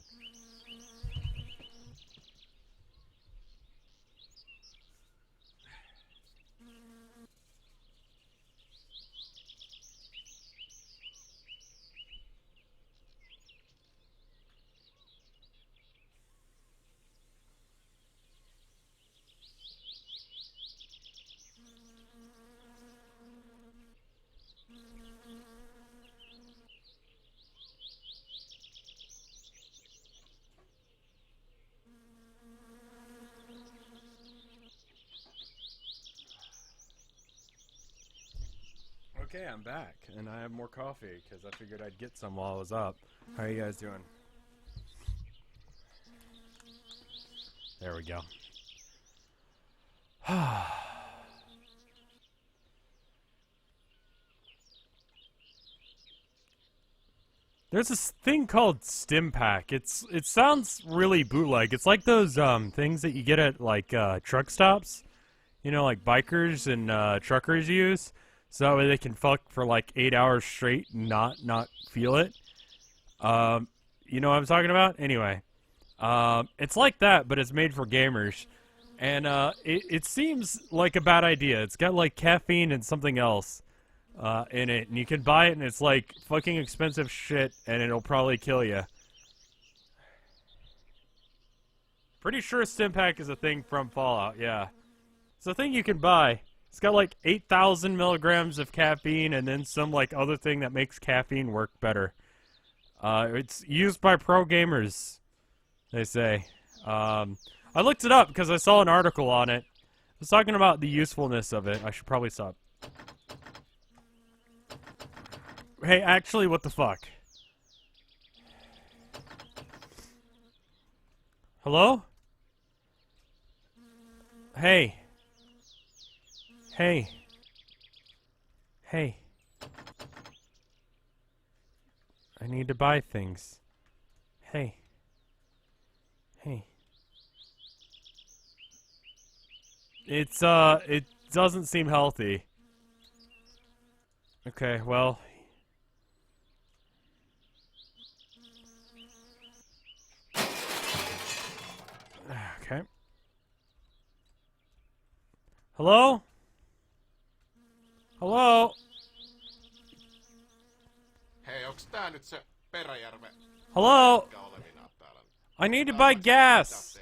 Okay, I'm back, and I have more coffee because I figured I'd get some while I was up. How are you guys doing? There we go. There's this thing called Stim Pack. It sounds really bootleg. It's like those things that you get at like truck stops, you know, like bikers and truckers use, so that way they can fuck for like 8 hours straight and not feel it. You know what I'm talking about? Anyway, it's like that, but it's made for gamers, and it seems like a bad idea. It's got like caffeine and something else in it, and you can buy it, and it's like fucking expensive shit, and it'll probably kill you. Pretty sure Stim Pack is a thing from Fallout, yeah. It's a thing you can buy. It's got like 8,000 milligrams of caffeine, and then some like other thing that makes caffeine work better. It's used by pro gamers, they say. I looked it up because I saw an article on it. It was talking about the usefulness of it. I should probably stop. Hey, actually, what the fuck? Hello? Hey. Hey. Hey. I need to buy things. Hey. Hey. It doesn't seem healthy. Okay, well. Okay. Hello? Hello? Hei, onks tää nyt se Peräjärven Hello? mikä olevinaan täällä? I need to buy gas.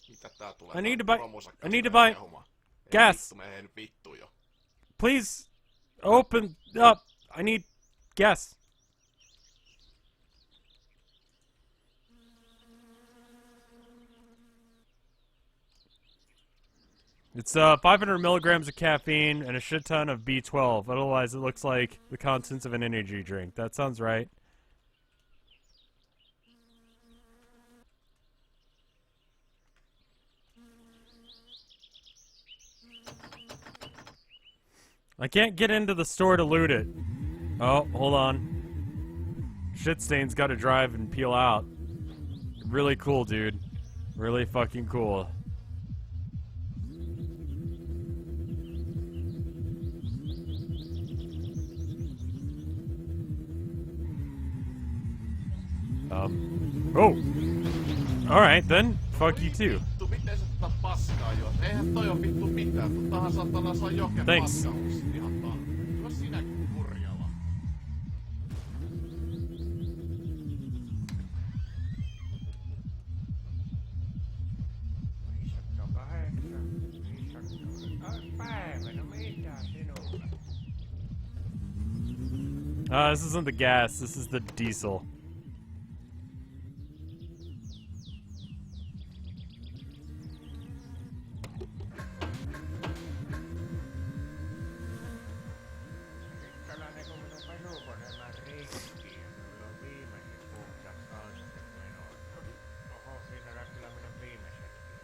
Mitä tää tulee? I need to tää buy- romusakka I need to sinne buy kehuma? Ei gas. Vittu, menee nyt vittu jo. Please open up. I need gas. It's 500 milligrams of caffeine and a shit ton of B12. Otherwise, it looks like the contents of an energy drink. That sounds right. I can't get into the store to loot it. Oh, hold on. Shitstain's got to drive and peel out. Really cool, dude. Really fucking cool. Oh. Alright then. Fuck you too. Vittu, miten sä tätä paskaa juot? Eihän toi oo vittu mitään. Tottahan saatana saa joken Thanks. paskaus ihan taas. Juo sinäkin kurjalla. This isn't the gas, this is the diesel.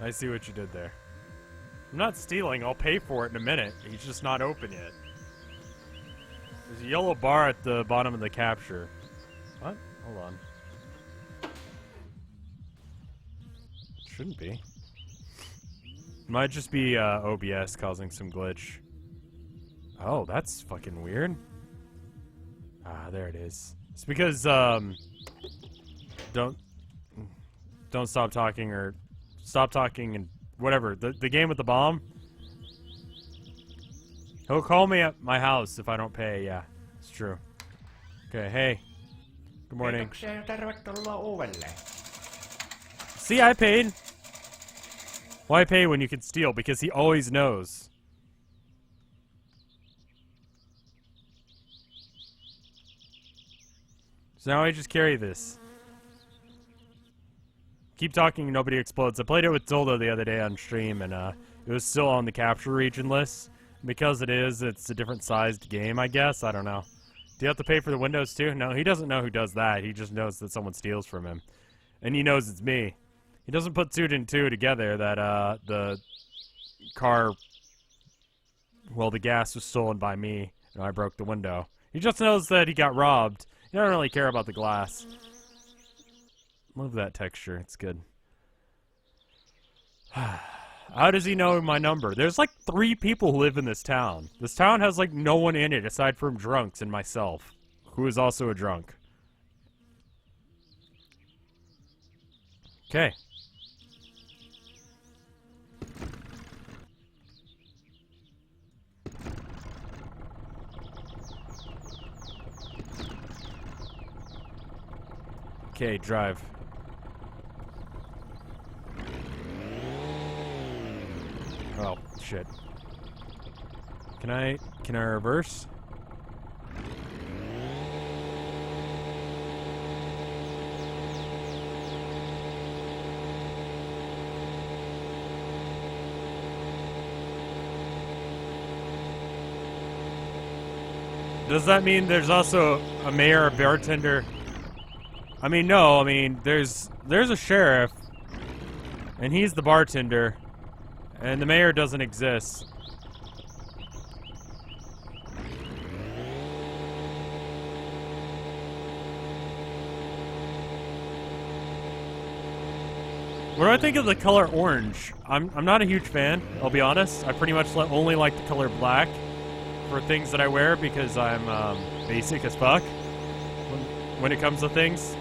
I see what you did there. I'm not stealing, I'll pay for it in a minute. He's just not open yet. There's a yellow bar at the bottom of the capture. What? Hold on. Shouldn't be. Might just be OBS causing some glitch. Oh, that's fucking weird. Ah, there it is. It's because don't stop talking or stop talking and whatever. The game with the bomb. He'll call me at my house if I don't pay. Yeah, it's true. Okay, hey. Good morning. See, I paid. Why pay when you can steal? Because he always knows. So now I just carry this. Keep talking, nobody explodes. I played it with Zoldo the other day on stream, and it was still on the capture region list. because it's a different sized game, I guess. I don't know. Do you have to pay for the windows too? No, he doesn't know who does that. He just knows that someone steals from him. And he knows it's me. He doesn't put two and two together that the car, well, the gas was stolen by me and I broke the window. He just knows that he got robbed. He doesn't really care about the glass. Love that texture. It's good. How does he know my number? There's like 3 people who live in this town. This town has like no one in it aside from drunks and myself, who is also a drunk. Okay. Okay, drive. Oh, shit. Can I reverse? Does that mean there's also a mayor, a bartender? I mean, no, I mean, there's a sheriff, and he's the bartender, and the mayor doesn't exist. What do I think of the color orange? I'm not a huge fan, I'll be honest. I pretty much only like the color black for things that I wear because I'm basic as fuck when it comes to things.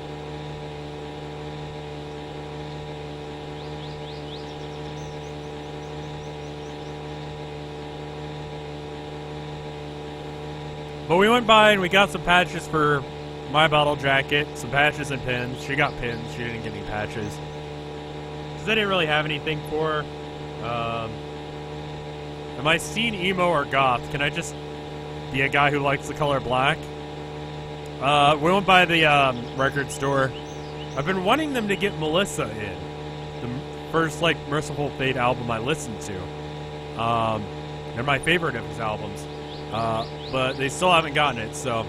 But we went by and we got some patches for my bottle jacket, some patches and pins. She got pins, she didn't get any patches. Because I didn't really have anything for her. Am I seen emo or goth? Can I just be a guy who likes the color black? We went by the record store. I've been wanting them to get Melissa in. The first, like, Merciful Fate album I listened to. They're my favorite of his albums. But they still haven't gotten it, so...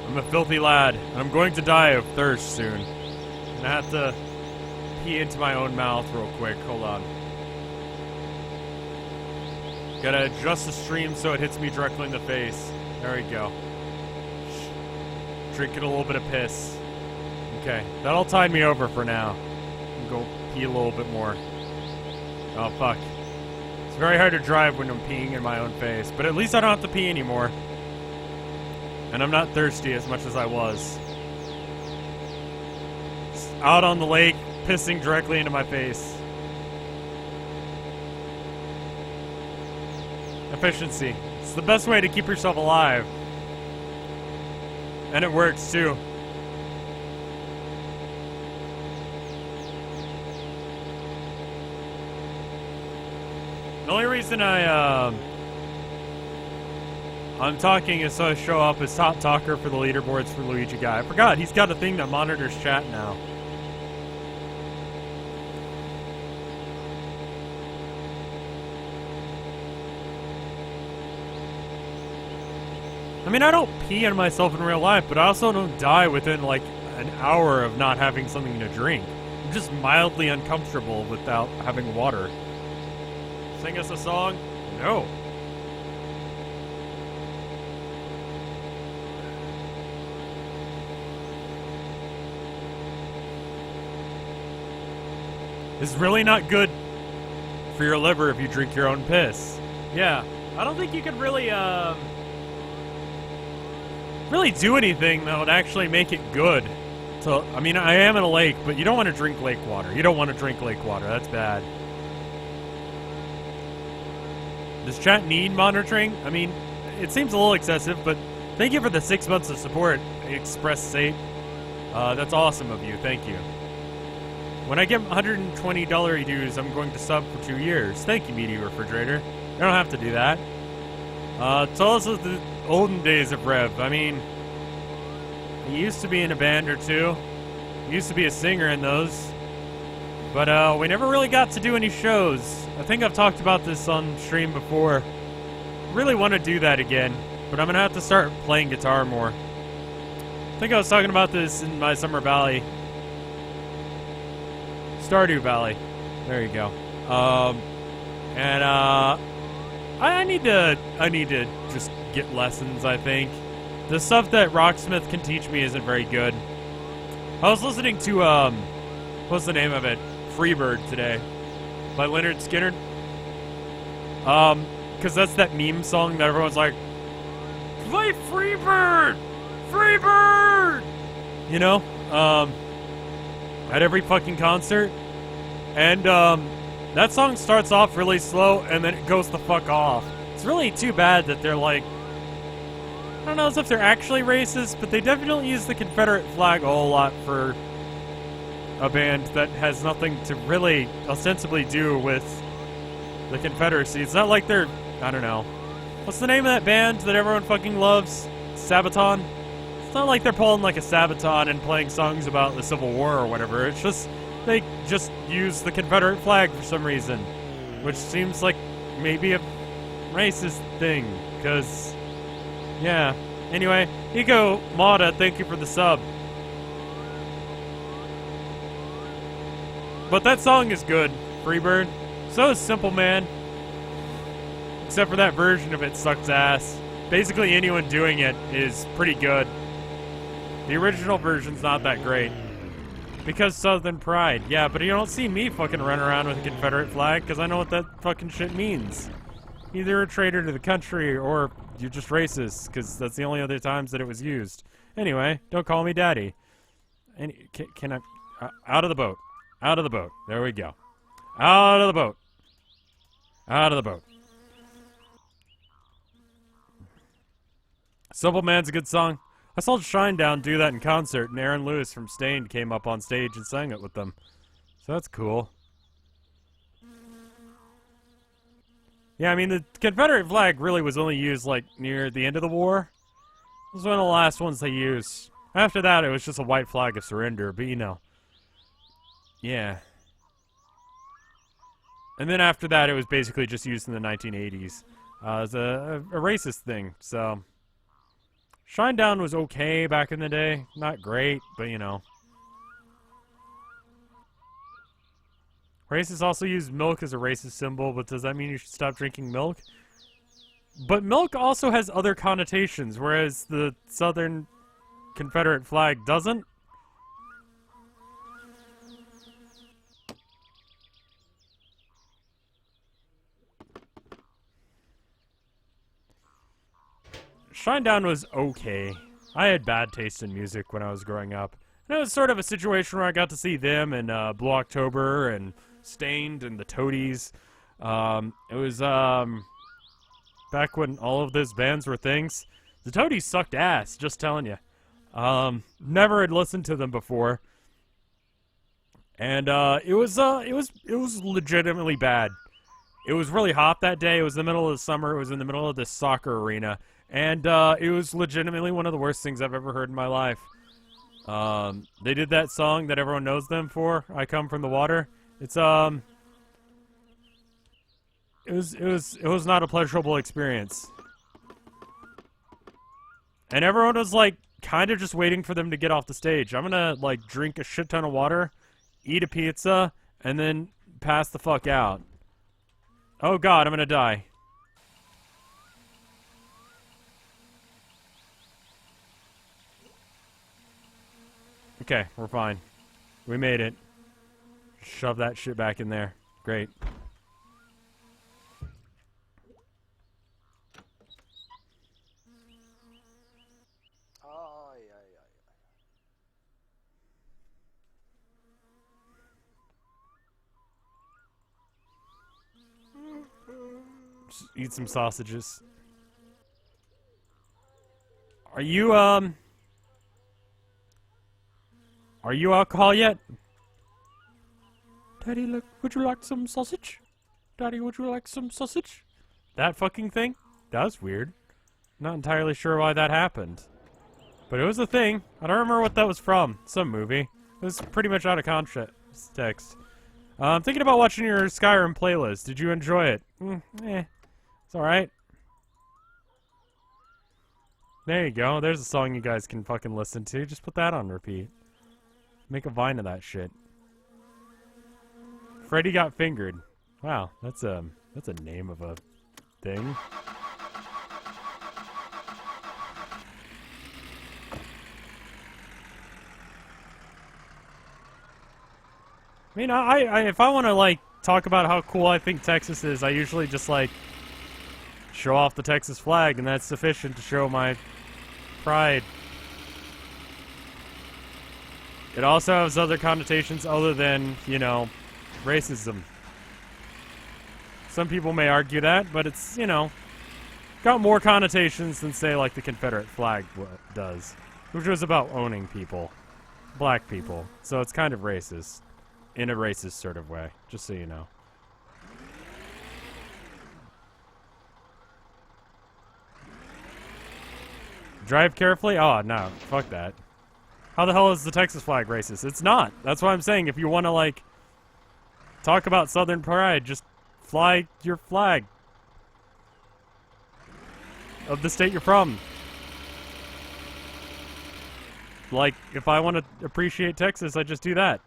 I'm a filthy lad, and I'm going to die of thirst soon. And I have to pee into my own mouth real quick. Hold on. Gotta adjust the stream so it hits me directly in the face. There we go. Drinking a little bit of piss. Okay, that'll tide me over for now. I'll go pee a little bit more. Oh, fuck. It's very hard to drive when I'm peeing in my own face, but at least I don't have to pee anymore. And I'm not thirsty as much as I was. Just out on the lake, pissing directly into my face. Efficiency. It's the best way to keep yourself alive. And it works too. The only reason I'm talking is so I show up as top talker for the leaderboards for Luigi Guy. I forgot, he's got a thing that monitors chat now. I mean, I don't pee on myself in real life, but I also don't die within, like, an hour of not having something to drink. I'm just mildly uncomfortable without having water. Sing us a song? No. It's really not good for your liver if you drink your own piss. Yeah, I don't think you could really do anything that would actually make it good. So, I mean, I am in a lake, but you don't want to drink lake water. You don't want to drink lake water. That's bad. Does chat need monitoring? I mean, it seems a little excessive, but thank you for the 6 months of support, Express State. That's awesome of you. Thank you. When I get $120 dues, I'm going to sub for 2 years. Thank you, Media Refrigerator. I don't have to do that. Tell us of the olden days of Rev. I mean, he used to be in a band or two. He used to be a singer in those. But we never really got to do any shows. I think I've talked about this on stream before. Really want to do that again, but I'm gonna have to start playing guitar more. I think I was talking about this in my Summer Valley. Stardew Valley. There you go. I need to just get lessons, I think. The stuff that Rocksmith can teach me isn't very good. I was listening to, what's the name of it? Freebird today. By Leonard Skinner. Because that's that meme song that everyone's like, play Freebird! Freebird! You know? At every fucking concert. And, that song starts off really slow, and then it goes the fuck off. It's really too bad that they're like... I don't know as if they're actually racist, but they definitely use the Confederate flag a whole lot for a band that has nothing to really ostensibly do with the Confederacy. It's not like they're... I don't know. What's the name of that band that everyone fucking loves? Sabaton? It's not like they're pulling like a Sabaton and playing songs about the Civil War or whatever. It's just... they just use the Confederate flag for some reason. Which seems like maybe a racist thing. Because... yeah. Anyway, Eco Mada, thank you for the sub. But that song is good, Freebird. So is Simple Man. Except for that version of it sucks ass. Basically anyone doing it is pretty good. The original version's not that great. Because Southern pride. Yeah, but you don't see me fucking run around with a Confederate flag, because I know what that fucking shit means. Either you're a traitor to the country, or you're just racist, because that's the only other times that it was used. Anyway, don't call me daddy. Can I... out of the boat. Out of the boat. There we go. Out of the boat. Out of the boat. Simple Man's a good song. I saw Shinedown do that in concert, and Aaron Lewis from Stained came up on stage and sang it with them. So that's cool. Yeah, I mean, the Confederate flag really was only used, like, near the end of the war. It was one of the last ones they used. After that, it was just a white flag of surrender, but you know. Yeah. And then after that, it was basically just used in the 1980s. As a racist thing, so... Shinedown was okay back in the day. Not great, but you know. Racists also use milk as a racist symbol, but does that mean you should stop drinking milk? But milk also has other connotations, whereas the Southern Confederate flag doesn't. Shinedown was okay. I had bad taste in music when I was growing up. And it was sort of a situation where I got to see them and Blue October and Stained and the Toadies. It was back when all of those bands were things. The Toadies sucked ass, just telling you. Never had listened to them before. And it was legitimately bad. It was really hot that day. It was the middle of the summer. It was in the middle of this soccer arena. And it was legitimately one of the worst things I've ever heard in my life. They did that song that everyone knows them for, I Come From the Water. It's it was not a pleasurable experience. And everyone was like kind of just waiting for them to get off the stage. I'm gonna like drink a shit ton of water, eat a pizza, and then pass the fuck out. Oh god, I'm gonna die. Okay, we're fine. We made it. Shove that shit back in there. Great. Just eat some sausages. Are you alcohol yet? Daddy, look, would you like some sausage? Daddy, would you like some sausage? That fucking thing? That was weird. Not entirely sure why that happened. But it was a thing. I don't remember what that was from. Some movie. It was pretty much out of context. I'm thinking about watching your Skyrim playlist. Did you enjoy it? It's alright. There you go. There's a song you guys can fucking listen to. Just put that on repeat. Make a vine of that shit. Freddy got fingered. Wow, that's a name of a thing. I mean, if I want to, like, talk about how cool I think Texas is, I usually just, like, show off the Texas flag, and that's sufficient to show my pride. It also has other connotations other than, you know, racism. Some people may argue that, but it's, you know, got more connotations than, say, like the Confederate flag does, which was about owning people, black people. So it's kind of racist. In a racist sort of way, just so you know. Drive carefully? Oh, no. Fuck that. How the hell is the Texas flag racist? It's not. That's why I'm saying if you want to, like, talk about Southern pride, just fly your flag of the state you're from. Like, if I want to appreciate Texas, I just do that.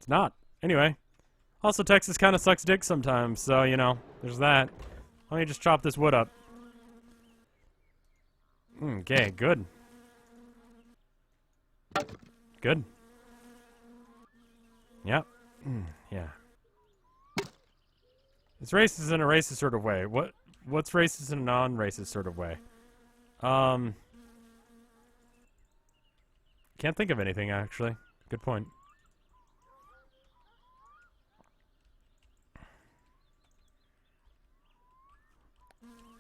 Not. Anyway. Also, Texas kind of sucks dick sometimes, so, you know, there's that. Let me just chop this wood up. Okay, good. Good. Yep. Yeah. It's racist in a racist sort of way. What's racist in a non-racist sort of way? Can't think of anything, actually. Good point.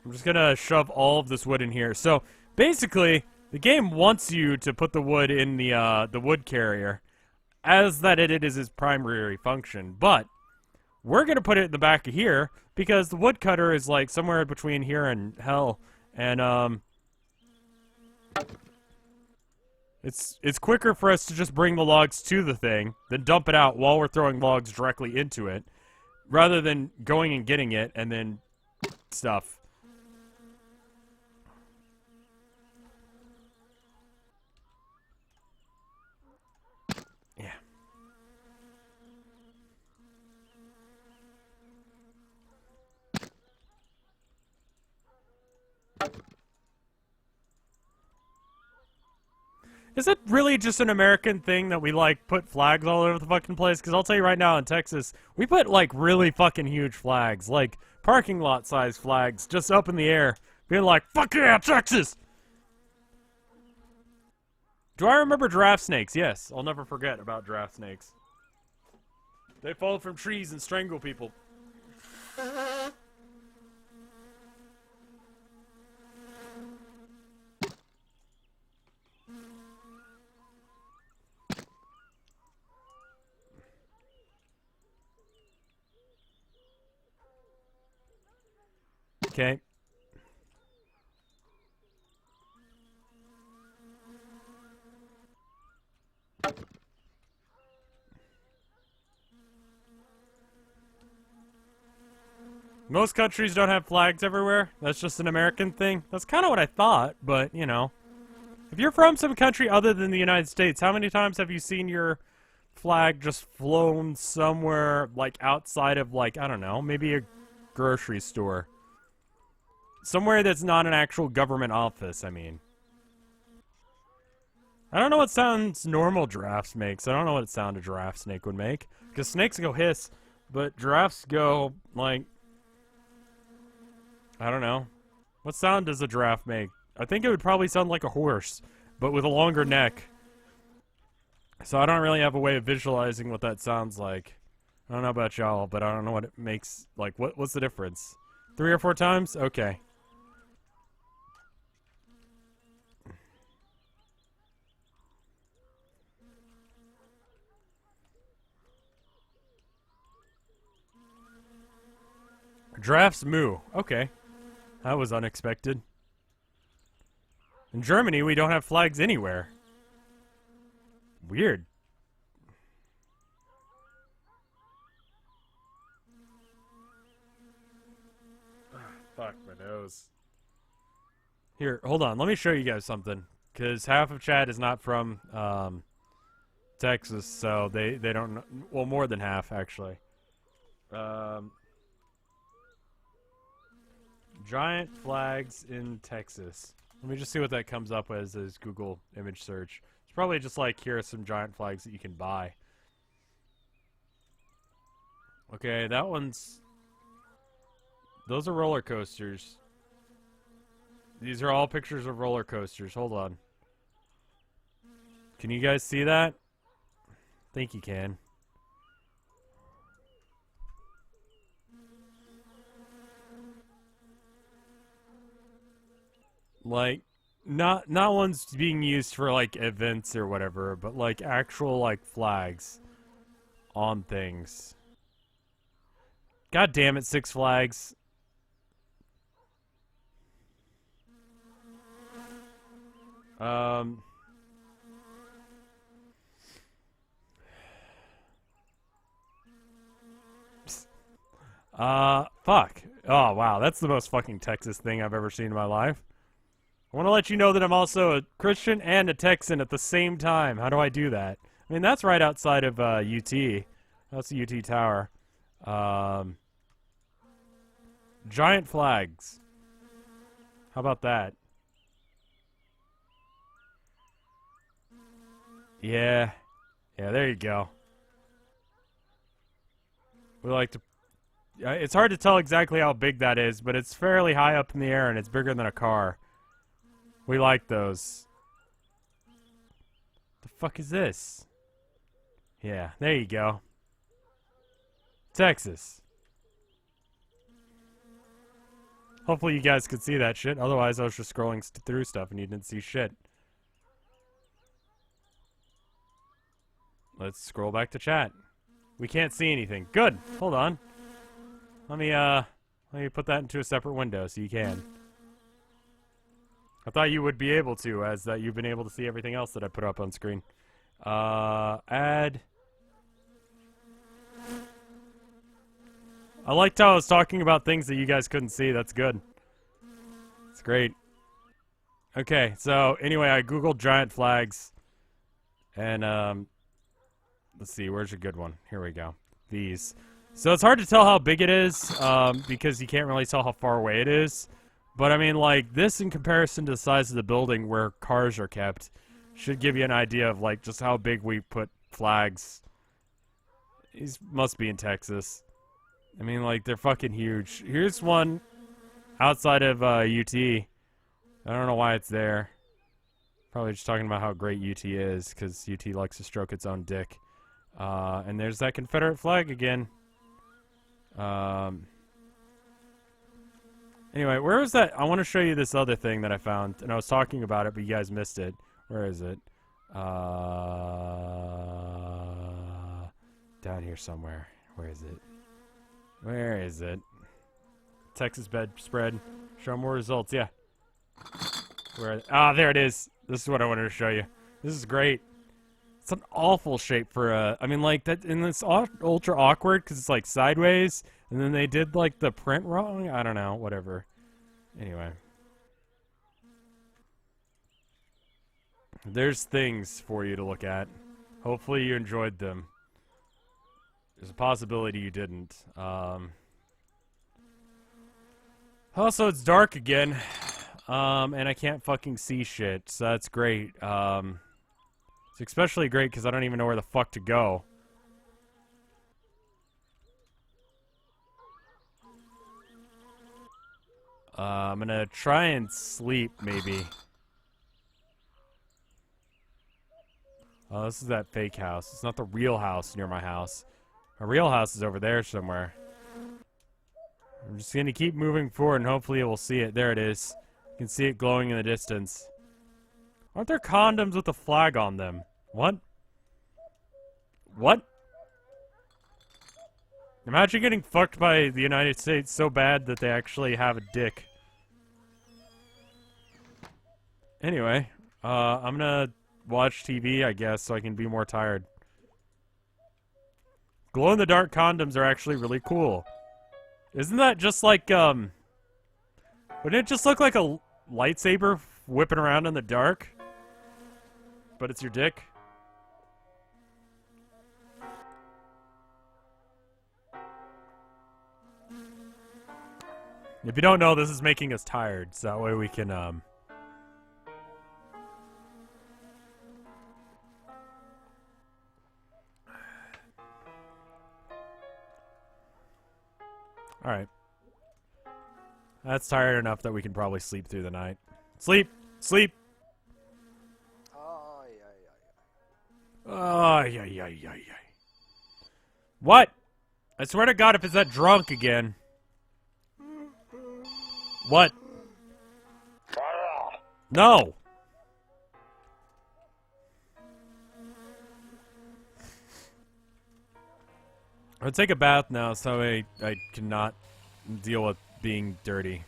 I'm just gonna shove all of this wood in here. So, basically, the game wants you to put the wood in the wood carrier, as that it is its primary function. But, we're gonna put it in the back of here, because the wood cutter is, like, somewhere between here and hell. And, it's quicker for us to just bring the logs to the thing, than dump it out while we're throwing logs directly into it, rather than going and getting it, and then stuff. Is it really just an American thing that we, like, put flags all over the fucking place? Because I'll tell you right now, in Texas, we put, like, really fucking huge flags. Like, parking lot-sized flags just up in the air. Being like, fuck yeah, Texas! Do I remember giraffe snakes? Yes, I'll never forget about giraffe snakes. They fall from trees and strangle people. Okay. Most countries don't have flags everywhere. That's just an American thing. That's kind of what I thought, but, you know. If you're from some country other than the United States, how many times have you seen your flag just flown somewhere, like, outside of, like, I don't know, maybe a grocery store? Somewhere that's not an actual government office, I mean. I don't know what sounds normal giraffes makes. I don't know what sound a giraffe snake would make. Because snakes go hiss, but giraffes go, like... I don't know. What sound does a giraffe make? I think it would probably sound like a horse, but with a longer neck. So I don't really have a way of visualizing what that sounds like. I don't know about y'all, but I don't know what it makes... Like, what's the difference? 3 or 4 times? Okay. Giraffes moo. Okay. That was unexpected. In Germany, we don't have flags anywhere. Weird. Fuck my nose. Here, hold on. Let me show you guys something. Because half of chat is not from Texas, so they don't know. Well, more than half, actually. Giant flags in Texas. Let me just see what that comes up as Google image search. It's probably just like, here are some giant flags that you can buy. Okay, that one's... Those are roller coasters. These are all pictures of roller coasters. Hold on. Can you guys see that? I think you can. Like, not ones being used for like events or whatever, but like actual like flags on things. God damn it, Six Flags. Fuck. Oh, wow. That's the most fucking Texas thing I've ever seen in my life. I want to let you know that I'm also a Christian and a Texan at the same time. How do I do that? I mean, that's right outside of, UT. That's the UT Tower. Giant flags. How about that? Yeah. Yeah, there you go. We like to... It's hard to tell exactly how big that is, but it's fairly high up in the air and it's bigger than a car. We like those. The fuck is this? Yeah, there you go. Texas. Hopefully you guys could see that shit. Otherwise I was just scrolling through stuff and you didn't see shit. Let's scroll back to chat. We can't see anything. Good. Hold on. Let me put that into a separate window so you can. I thought you would be able to, as that you've been able to see everything else that I put up on screen. Add. I liked how I was talking about things that you guys couldn't see. That's good. It's great. Okay, so anyway, I googled giant flags. And, let's see, where's a good one? Here we go. These. So it's hard to tell how big it is, because you can't really tell how far away it is. But I mean, like, this in comparison to the size of the building where cars are kept should give you an idea of, like, just how big we put flags. These must be in Texas. I mean, like, they're fucking huge. Here's one outside of UT. I don't know why it's there. Probably just talking about how great UT is, because UT likes to stroke its own dick. And there's that Confederate flag again. Anyway, where is that? I want to show you this other thing that I found, and I was talking about it, but you guys missed it. Where is it? Down here somewhere. Where is it? Where is it? Texas bedspread. Show more results. Yeah. Where? Ah, there it is. This is what I wanted to show you. This is great. It's an awful shape for a... I mean, like, that, and it's ultra awkward because it's, like, sideways. And then they did, like, the print wrong. I don't know. Whatever. Anyway. There's things for you to look at. Hopefully you enjoyed them. There's a possibility you didn't. Also, it's dark again. And I can't fucking see shit. So that's great. It's especially great because I don't even know where the fuck to go. I'm gonna try and sleep, maybe. Oh, this is that fake house. It's not the real house near my house. My real house is over there somewhere. I'm just gonna keep moving forward and hopefully we'll see it. There it is. You can see it glowing in the distance. Aren't there condoms with a flag on them? What? What? Imagine getting fucked by the United States so bad that they actually have a dick. Anyway, I'm gonna watch TV, I guess, so I can be more tired. Glow-in-the-dark condoms are actually really cool. Isn't that just like, wouldn't it just look like a lightsaber whipping around in the dark? But it's your dick? If you don't know, this is making us tired, so that way we can, Alright. That's tired enough that we can probably sleep through the night. Sleep! Sleep! Ay, ay, ay, ay, ay. What? I swear to God if it's that drunk again. What? No! I'll take a bath now so I cannot deal with being dirty.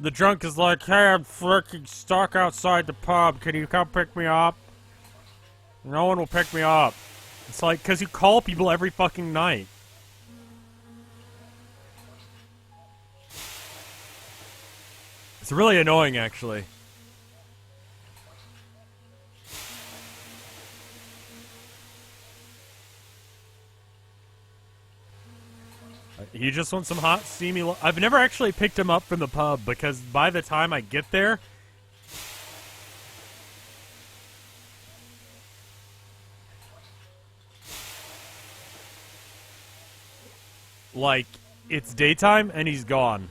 The drunk is like, hey, I'm freaking stuck outside the pub. Can you come pick me up? No one will pick me up. It's like, because you call people every fucking night. It's really annoying, actually. He just wants some hot, steamy... I've never actually picked him up from the pub, because by the time I get there... like, it's daytime, and he's gone.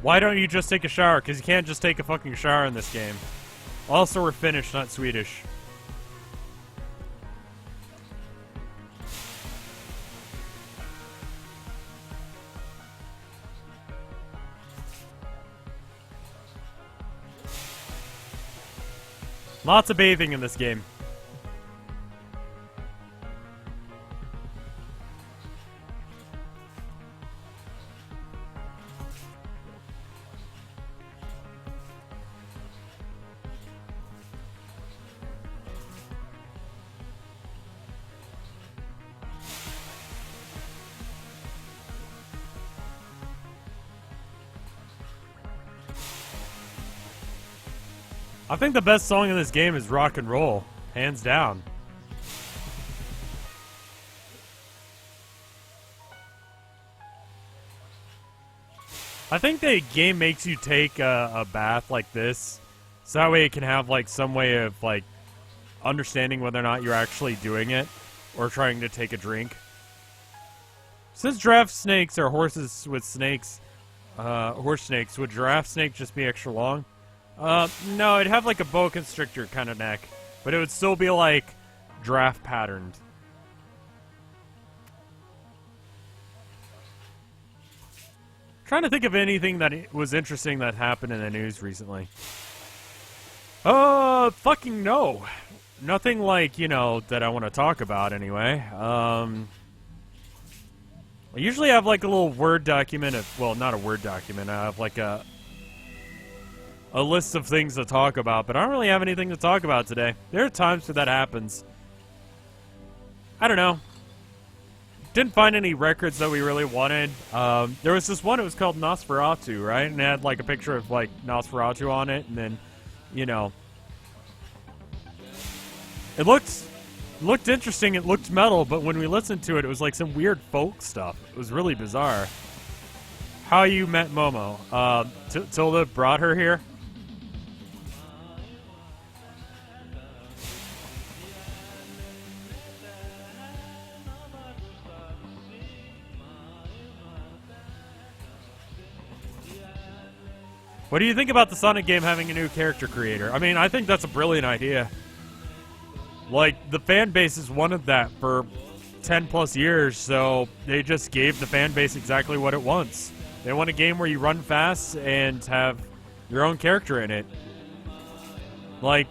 Why don't you just take a shower? Because you can't just take a fucking shower in this game. Also, we're Finnish, not Swedish. Lots of bathing in this game. I think the best song in this game is Rock and Roll, hands down. I think the game makes you take a bath like this, so that way it can have like some way of like understanding whether or not you're actually doing it or trying to take a drink. Since giraffe snakes are horses with snakes, horse snakes, would giraffe snake just be extra long? No, it'd have like a boa constrictor kind of neck, but it would still be like giraffe patterned. Trying to think of anything that was interesting that happened in the news recently. Fucking no. Nothing like, you know, that I want to talk about anyway. I usually have like a little Word document of, well, not a Word document, I have like a list of things to talk about, but I don't really have anything to talk about today. There are times where that happens. I don't know. Didn't find any records that we really wanted. There was this one, it was called Nosferatu, right? And it had like a picture of like Nosferatu on it, and then, you know, it looked interesting, it looked metal, but when we listened to it, it was like some weird folk stuff. It was really bizarre. How you met Momo. Tilda brought her here. What do you think about the Sonic game having a new character creator? I mean, I think that's a brilliant idea. Like, the fan base has wanted that for 10 plus years, so they just gave the fan base exactly what it wants. They want a game where you run fast and have your own character in it. Like,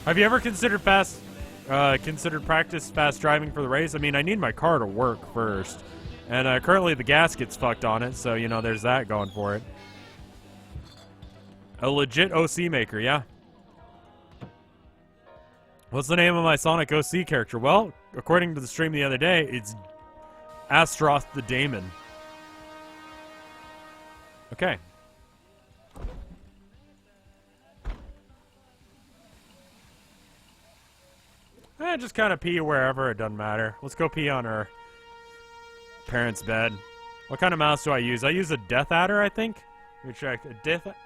have you ever considered practice fast driving for the race? I mean, I need my car to work first. And currently the gasket's fucked on it, so, you know, there's that going for it. A legit OC maker, yeah. What's the name of my Sonic OC character? Well, according to the stream the other day, it's Astroth the Daemon. Okay. Just kind of pee wherever, it doesn't matter. Let's go pee on her parents' bed. What kind of mouse do I use? I use a Death Adder, I think. Let me check. A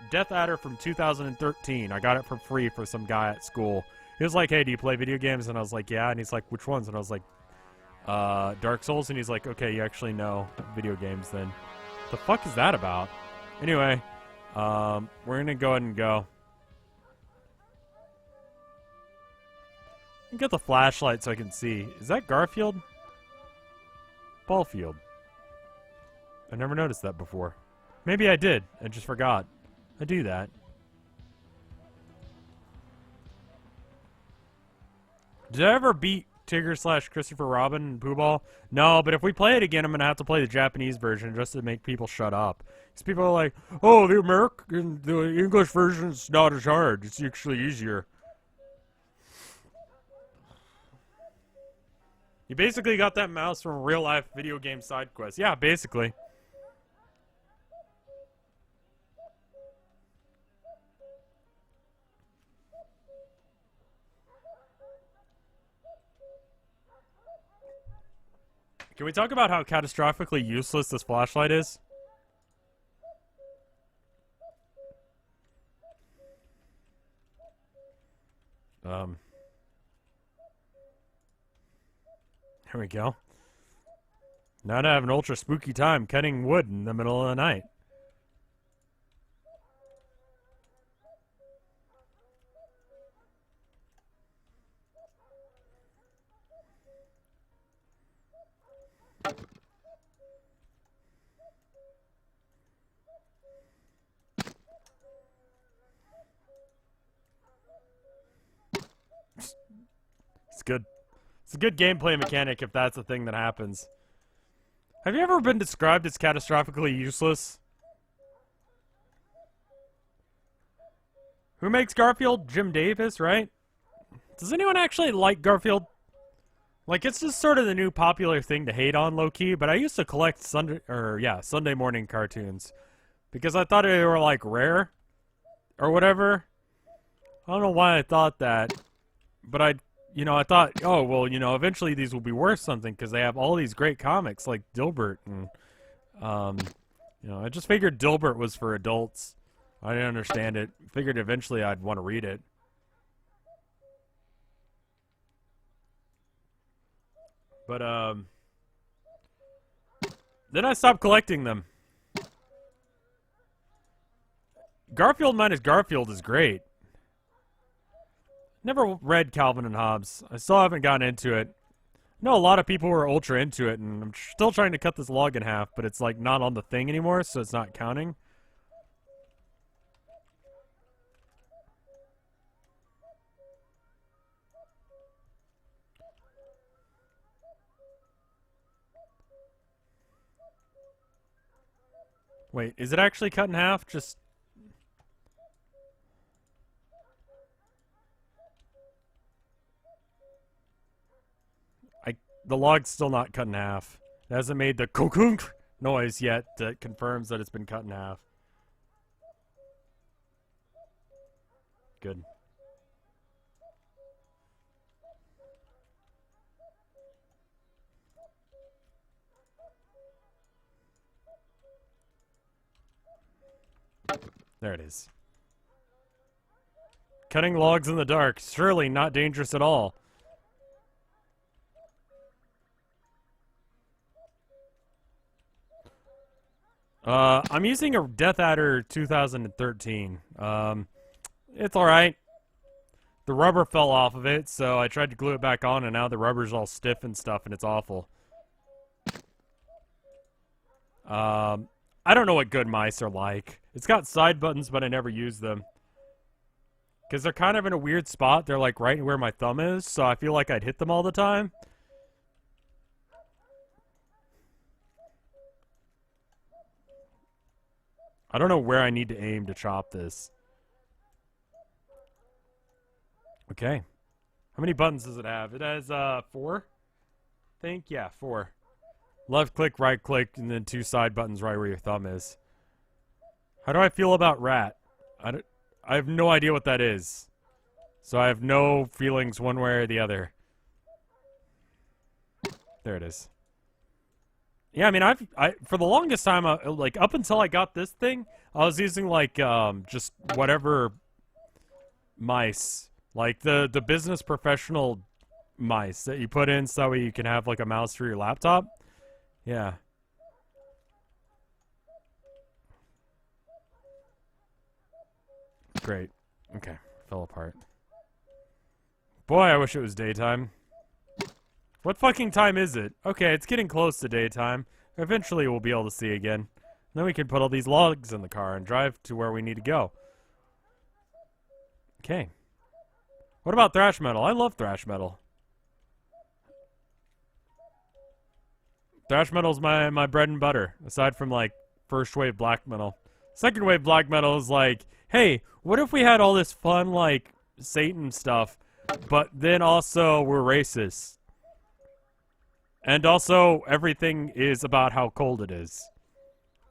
Death Adder from 2013. I got it for free for some guy at school. He was like, hey, do you play video games? And I was like, yeah. And he's like, which ones? And I was like, Dark Souls. And he's like, okay, you actually know video games then. The fuck is that about? Anyway, we're going to go ahead and go. Get the flashlight so I can see. Is that Garfield? Ballfield. I never noticed that before. Maybe I did. I just forgot. I do that. Did I ever beat Tigger / Christopher Robin and Pooh Ball? No, but if we play it again, I'm going to have to play the Japanese version just to make people shut up. Because people are like, oh, the English version is not as hard. It's actually easier. You basically got that mouse from a real-life video game side quest. Yeah, basically. Can we talk about how catastrophically useless this flashlight is? There we go. Now to have an ultra spooky time cutting wood in the middle of the night. It's good. It's a good gameplay mechanic if that's the thing that happens. Have you ever been described as catastrophically useless? Who makes Garfield? Jim Davis, right? Does anyone actually like Garfield? Like, it's just sort of the new popular thing to hate on, low-key, but I used to collect Sunday morning cartoons. Because I thought they were, like, rare. Or whatever. I don't know why I thought that. But I thought, oh, well, eventually these will be worth something because they have all these great comics like Dilbert. And, I just figured Dilbert was for adults. I didn't understand it. Figured eventually I'd want to read it. But, then I stopped collecting them. Garfield minus Garfield is great. Never read Calvin and Hobbes. I still haven't gotten into it. I know a lot of people who are ultra into it, and I'm still trying to cut this log in half, but it's like not on the thing anymore, so it's not counting. Wait, is it actually cut in half? Just... The log's still not cut in half. It hasn't made the kokunk noise yet that confirms that it's been cut in half. Good. There it is. Cutting logs in the dark. Surely not dangerous at all. I'm using a Death Adder 2013. It's alright. The rubber fell off of it, so I tried to glue it back on, and now the rubber's all stiff and stuff, and it's awful. I don't know what good mice are like. It's got side buttons, but I never use them. Because they're kind of in a weird spot. They're like right where my thumb is, so I feel like I'd hit them all the time. I don't know where I need to aim to chop this. Okay. How many buttons does it have? It has, 4? I think, yeah, 4. Left click, right click, and then 2 side buttons right where your thumb is. How do I feel about rat? I have no idea what that is. So I have no feelings one way or the other. There it is. Yeah, I mean, I for the longest time, like, up until I got this thing, I was using, like, just whatever mice. Like, the business professional mice that you put in so you can have, like, a mouse for your laptop. Yeah. Great. Okay. Fell apart. Boy, I wish it was daytime. What fucking time is it? Okay, it's getting close to daytime. Eventually we'll be able to see again. Then we can put all these logs in the car and drive to where we need to go. Okay. What about thrash metal? I love thrash metal. Thrash metal's my bread and butter, aside from, like, first wave black metal. Second wave black metal is like, hey, what if we had all this fun, like, Satan stuff, but then also we're racist? And also, everything is about how cold it is.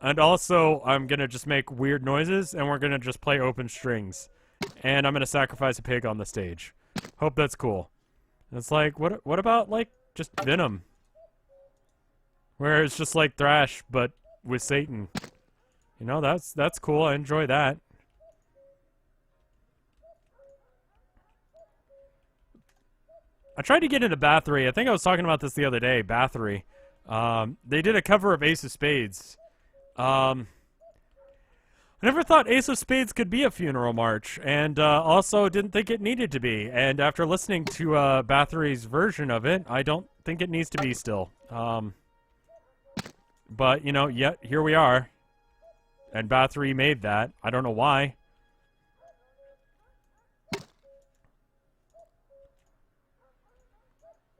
And also, I'm gonna just make weird noises, and we're gonna just play open strings. And I'm gonna sacrifice a pig on the stage. Hope that's cool. And it's like, what about, like, just Venom? Where it's just like thrash, but with Satan. You know, that's cool. I enjoy that. I tried to get into Bathory. I think I was talking about this the other day. Bathory. They did a cover of Ace of Spades. I never thought Ace of Spades could be a funeral march, and also didn't think it needed to be. And after listening to Bathory's version of it, I don't think it needs to be still. But, you know, yet here we are. And Bathory made that. I don't know why.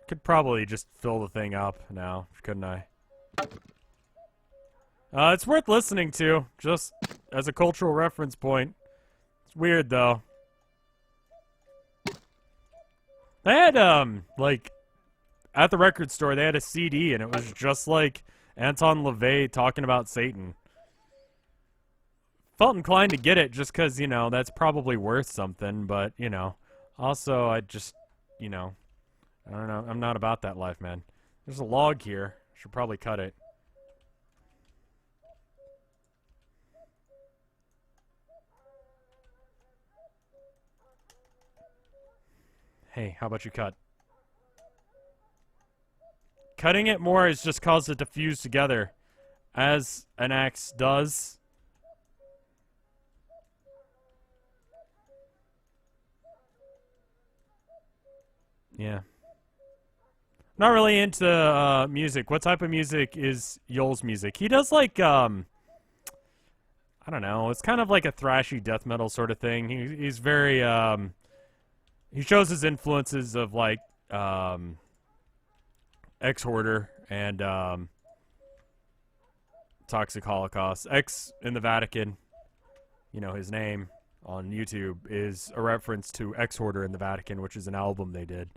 Could probably just fill the thing up now, couldn't I? It's worth listening to, just as a cultural reference point. It's weird, though. They had, like, at the record store, they had a CD, and it was just like Anton LaVey talking about Satan. Felt inclined to get it just because, you know, that's probably worth something, but, you know. Also, I just, you know, I don't know. I'm not about that life, man. There's a log here. Should probably cut it. Hey, how about you cut? Cutting it more has just caused it to fuse together, as an axe does. Yeah. Not really into music. What type of music is Yoel's music? He does like I don't know. It's kind of like a thrashy death metal sort of thing. He's very he shows his influences of like Ex-Hoarder and Toxic Holocaust. X in the Vatican, you know, his name on YouTube is a reference to Ex-Hoarder in the Vatican, which is an album they did.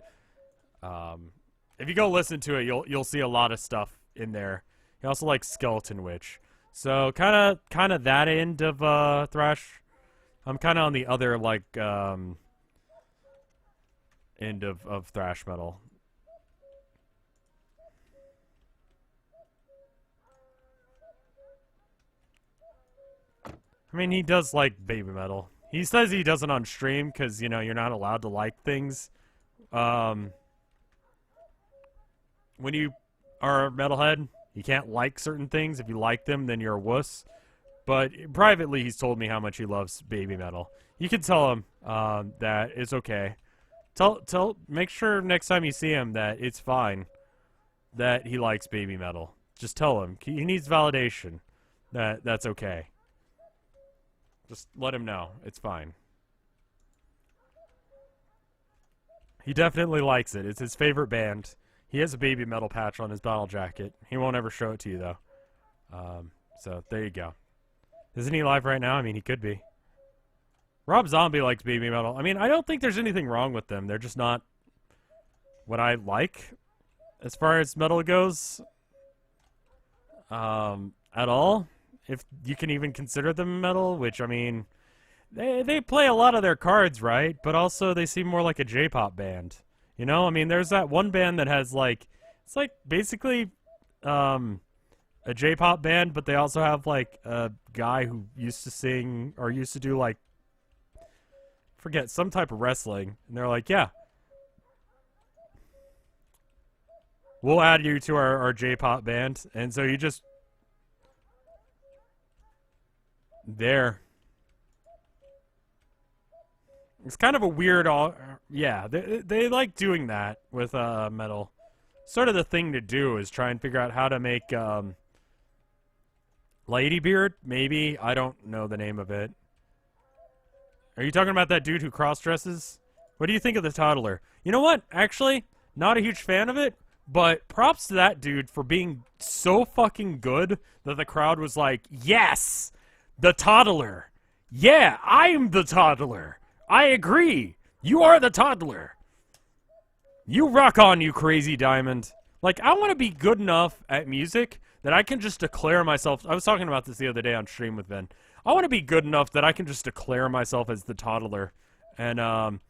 If you go listen to it, you'll see a lot of stuff in there. He also likes Skeleton Witch. So kind of that end of thrash. I'm kind of on the other like end of thrash metal. I mean, he does like baby metal. He says he doesn't on stream because, you know, you're not allowed to like things. When you are a metalhead, You can't like certain things. If you like them, then you're a wuss. But privately, he's told me how much he loves baby metal. You can tell him that it's okay. Make sure next time you see him that it's fine that he likes baby metal. Just tell him. He needs validation that that's okay. Just let him know. It's fine. He definitely likes it. It's his favorite band. He has a baby metal patch on his battle jacket. He won't ever show it to you, though. So, there you go. Isn't he live right now? I mean, he could be. Rob Zombie likes baby metal. I mean, I don't think there's anything wrong with them. They're just not what I like as far as metal goes. At all. If you can even consider them metal, which, I mean, they play a lot of their cards, right? But also they seem more like a J-pop band. You know, I mean, there's that one band that has, like, it's like basically a J-pop band, but they also have, like, a guy who used to sing, or used to do, like, forget, some type of wrestling. And they're like, yeah, we'll add you to our J-pop band. And so you just, there. It's kind of a weird, yeah, they like doing that with metal. Sort of the thing to do is try and figure out how to make Ladybeard, maybe. I don't know the name of it. Are you talking about that dude who cross-dresses? What do you think of the toddler? You know what? Actually, not a huge fan of it, but props to that dude for being so fucking good that the crowd was like, yes, the toddler. Yeah, I'm the toddler. I agree. You are the toddler. You rock on, you crazy diamond. Like, I want to be good enough at music that I can just declare myself. I was talking about this the other day on stream with Ben. I want to be good enough that I can just declare myself as the toddler. And,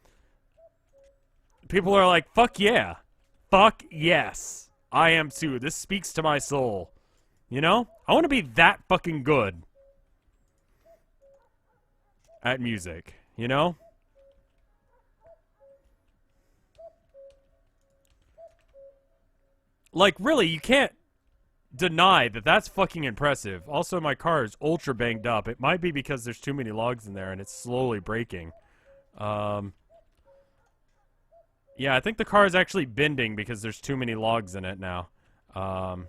people are like, fuck yeah. Fuck yes. I am too. This speaks to my soul. You know? I want to be that fucking good at music. You know? Like, really, you can't deny that that's fucking impressive. Also, my car is ultra banged up. It might be because there's too many logs in there and it's slowly breaking. Yeah, I think the car is actually bending because there's too many logs in it now. Let's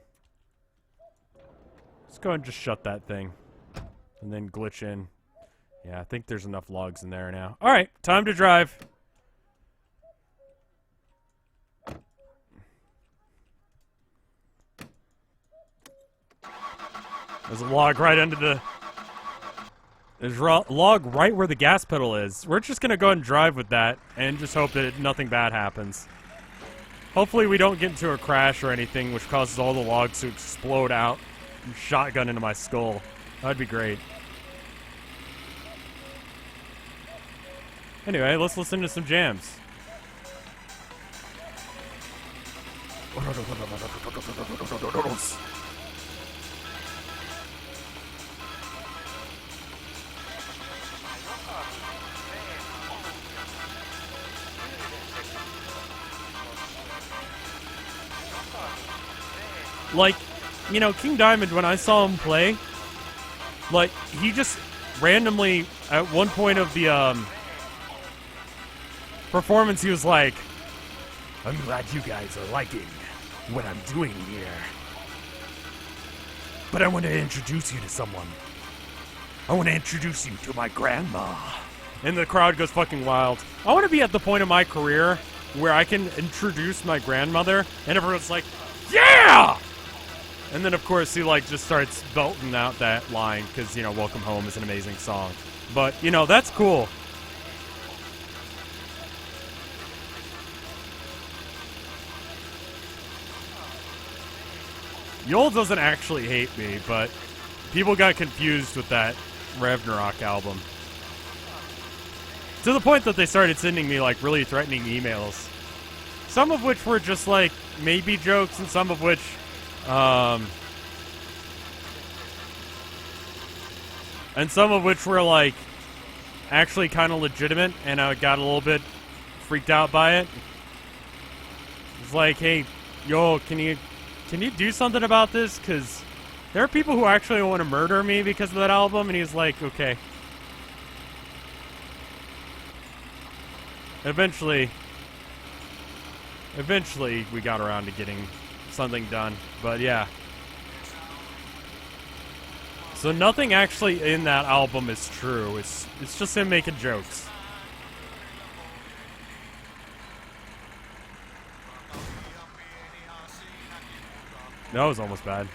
go and just shut that thing. And then glitch in. Yeah, I think there's enough logs in there now. Alright, time to drive. There's a log right under the... There's a log right where the gas pedal is. We're just going to go ahead and drive with that and just hope that nothing bad happens. Hopefully we don't get into a crash or anything which causes all the logs to explode out and shotgun into my skull. That'd be great. Anyway, let's listen to some jams. Like, you know, King Diamond, when I saw him play, like, he just randomly, at one point of the, performance, he was like, I'm glad you guys are liking what I'm doing here. But I want to introduce you to someone. I want to introduce you to my grandma. And the crowd goes fucking wild. I want to be at the point of my career where I can introduce my grandmother, and everyone's like, yeah! And then, of course, he, like, just starts belting out that line, because, you know, Welcome Home is an amazing song. But, you know, that's cool. Yol doesn't actually hate me, but people got confused with that Ragnarok album. To the point that they started sending me, like, really threatening emails. Some of which were just, like, maybe jokes, and some of which, and some of which were, like, actually kind of legitimate, and I got a little bit freaked out by it. It's like, hey, yo, can you can you do something about this? Because there are people who actually want to murder me because of that album, and he's like, okay. Eventually, we got around to getting something done. But yeah. So nothing actually in that album is true. It's just him making jokes. That was almost bad.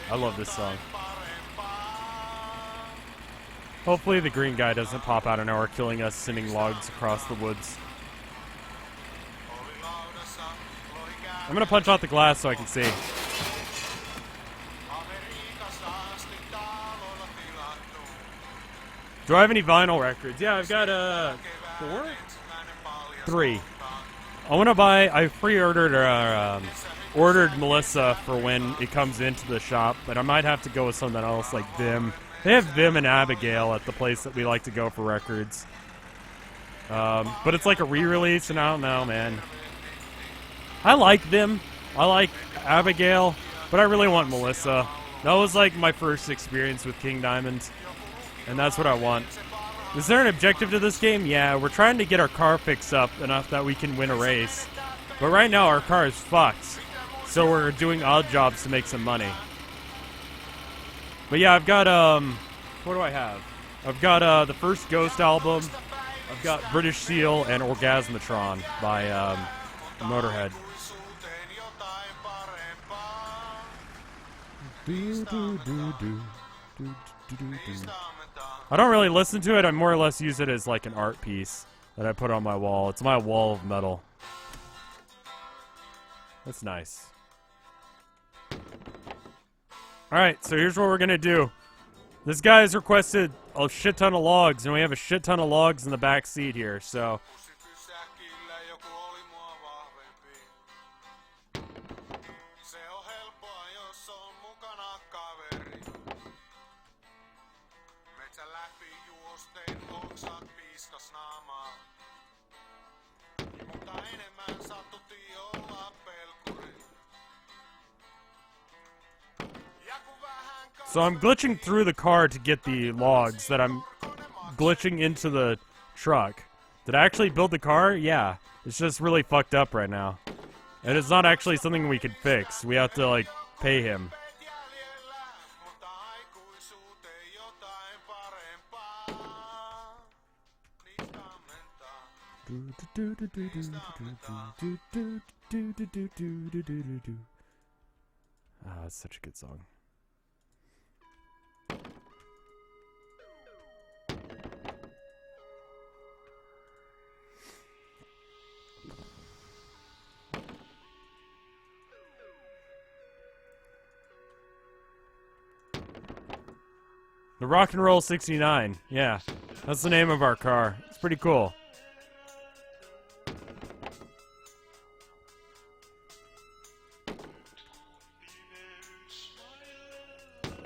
I love this song. Hopefully the green guy doesn't pop out of nowhere killing us, sending logs across the woods. I'm gonna punch out the glass so I can see. Do I have any vinyl records? Yeah, I've got 4? 3. I want to buy. I pre-ordered ordered Melissa for when it comes into the shop, but I might have to go with something else like Vim. They have Vim and Abigail at the place that we like to go for records. But it's like a re-release, and I don't know, man. I like Vim. I like Abigail, but I really want Melissa. That was like my first experience with King Diamond. And that's what I want. Is there an objective to this game? Yeah, we're trying to get our car fixed up enough that we can win a race. But right now our car is fucked. So we're doing odd jobs to make some money. But yeah, I've got, what do I have? I've got the first Ghost album. I've got British Seal and Orgasmatron by Motorhead. I don't really listen to it. I more or less use it as like an art piece that I put on my wall. It's my wall of metal. That's nice. Alright, so here's what we're gonna do. This guy has requested a shit ton of logs, and we have a shit ton of logs in the back seat here, so... So I'm glitching through the car to get the logs that I'm glitching into the truck. Did I actually build the car? Yeah. It's just really fucked up right now. And it's not actually something we could fix. We have to, like, pay him. Ah, that's such a good song. The Rock and Roll 69. Yeah, that's the name of our car. It's pretty cool.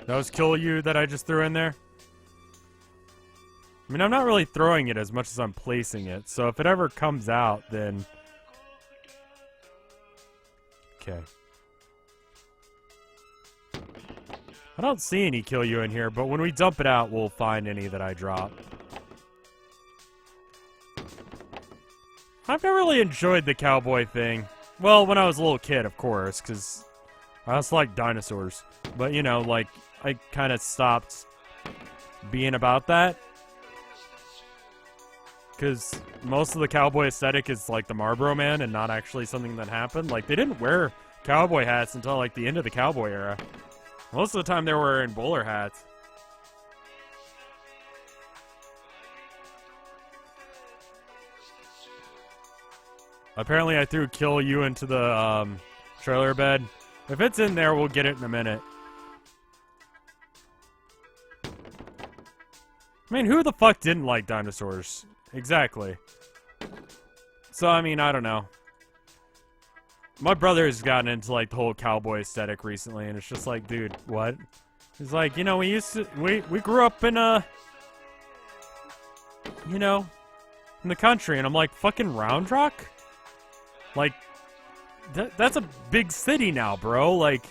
That was Kill You that I just threw in there. I mean, I'm not really throwing it as much as I'm placing it. So if it ever comes out, then... Okay. I don't see any Kill You in here, but when we dump it out, we'll find any that I drop. I've never really enjoyed the cowboy thing. Well, when I was a little kid, of course, because I also like dinosaurs. But, you know, like, I kind of stopped being about that. Because most of the cowboy aesthetic is like the Marlboro Man and not actually something that happened. Like, they didn't wear cowboy hats until, like, the end of the cowboy era. Most of the time they were wearing bowler hats. Apparently I threw Kill You into the trailer bed. If it's in there, we'll get it in a minute. I mean, who the fuck didn't like dinosaurs? Exactly. So, I mean, I don't know. My brother has gotten into, like, the whole cowboy aesthetic recently, and it's just like, dude, what? He's like, you know, we grew up in you know, in the country, and I'm like, fucking Round Rock? Like, that's a big city now, bro. Like,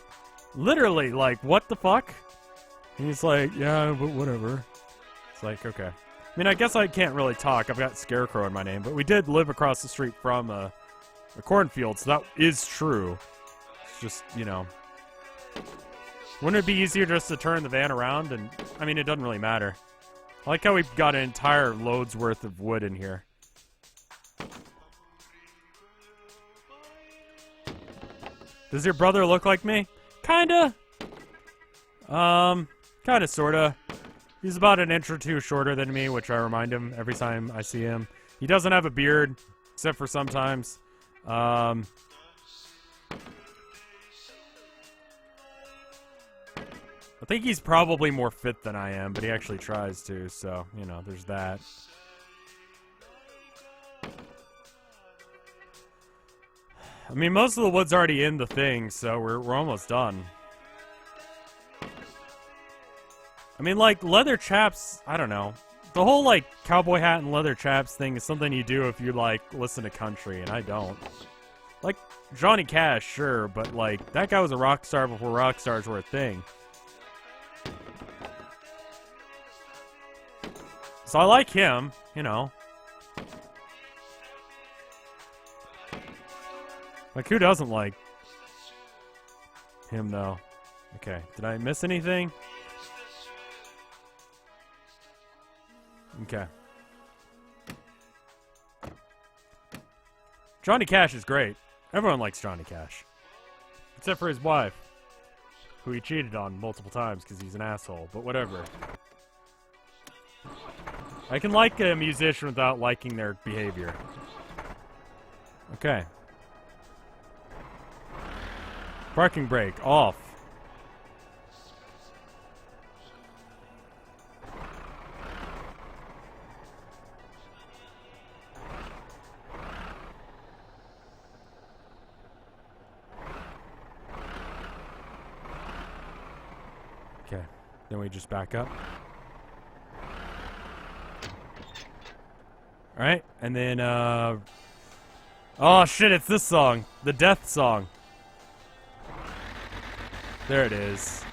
literally, like, what the fuck? And he's like, yeah, but whatever. It's like, okay. I mean, I guess I can't really talk. I've got Scarecrow in my name, but we did live across the street from a cornfield, so that is true. It's just, you know. Wouldn't it be easier just to turn the van around? And, I mean, it doesn't really matter. I like how we've got an entire load's worth of wood in here. Does your brother look like me? Kinda. Kinda, sorta. He's about an inch or two shorter than me, which I remind him every time I see him. He doesn't have a beard, except for sometimes. I think he's probably more fit than I am, but he actually tries to, so, you know, there's that. I mean, most of the wood's already in the thing, so we're almost done. I mean, like, leather chaps, I don't know. The whole, like, cowboy hat and leather chaps thing is something you do if you, like, listen to country, and I don't. Like, Johnny Cash, sure, but, like, that guy was a rock star before rock stars were a thing. So I like him, you know. Like, who doesn't like him, though? Okay, did I miss anything? Okay. Johnny Cash is great. Everyone likes Johnny Cash. Except for his wife, who he cheated on multiple times because he's an asshole, but whatever. I can like a musician without liking their behavior. Okay. Parking brake off. Okay. Then we just back up. Alright, and then, oh shit, it's this song. The death song. There it is.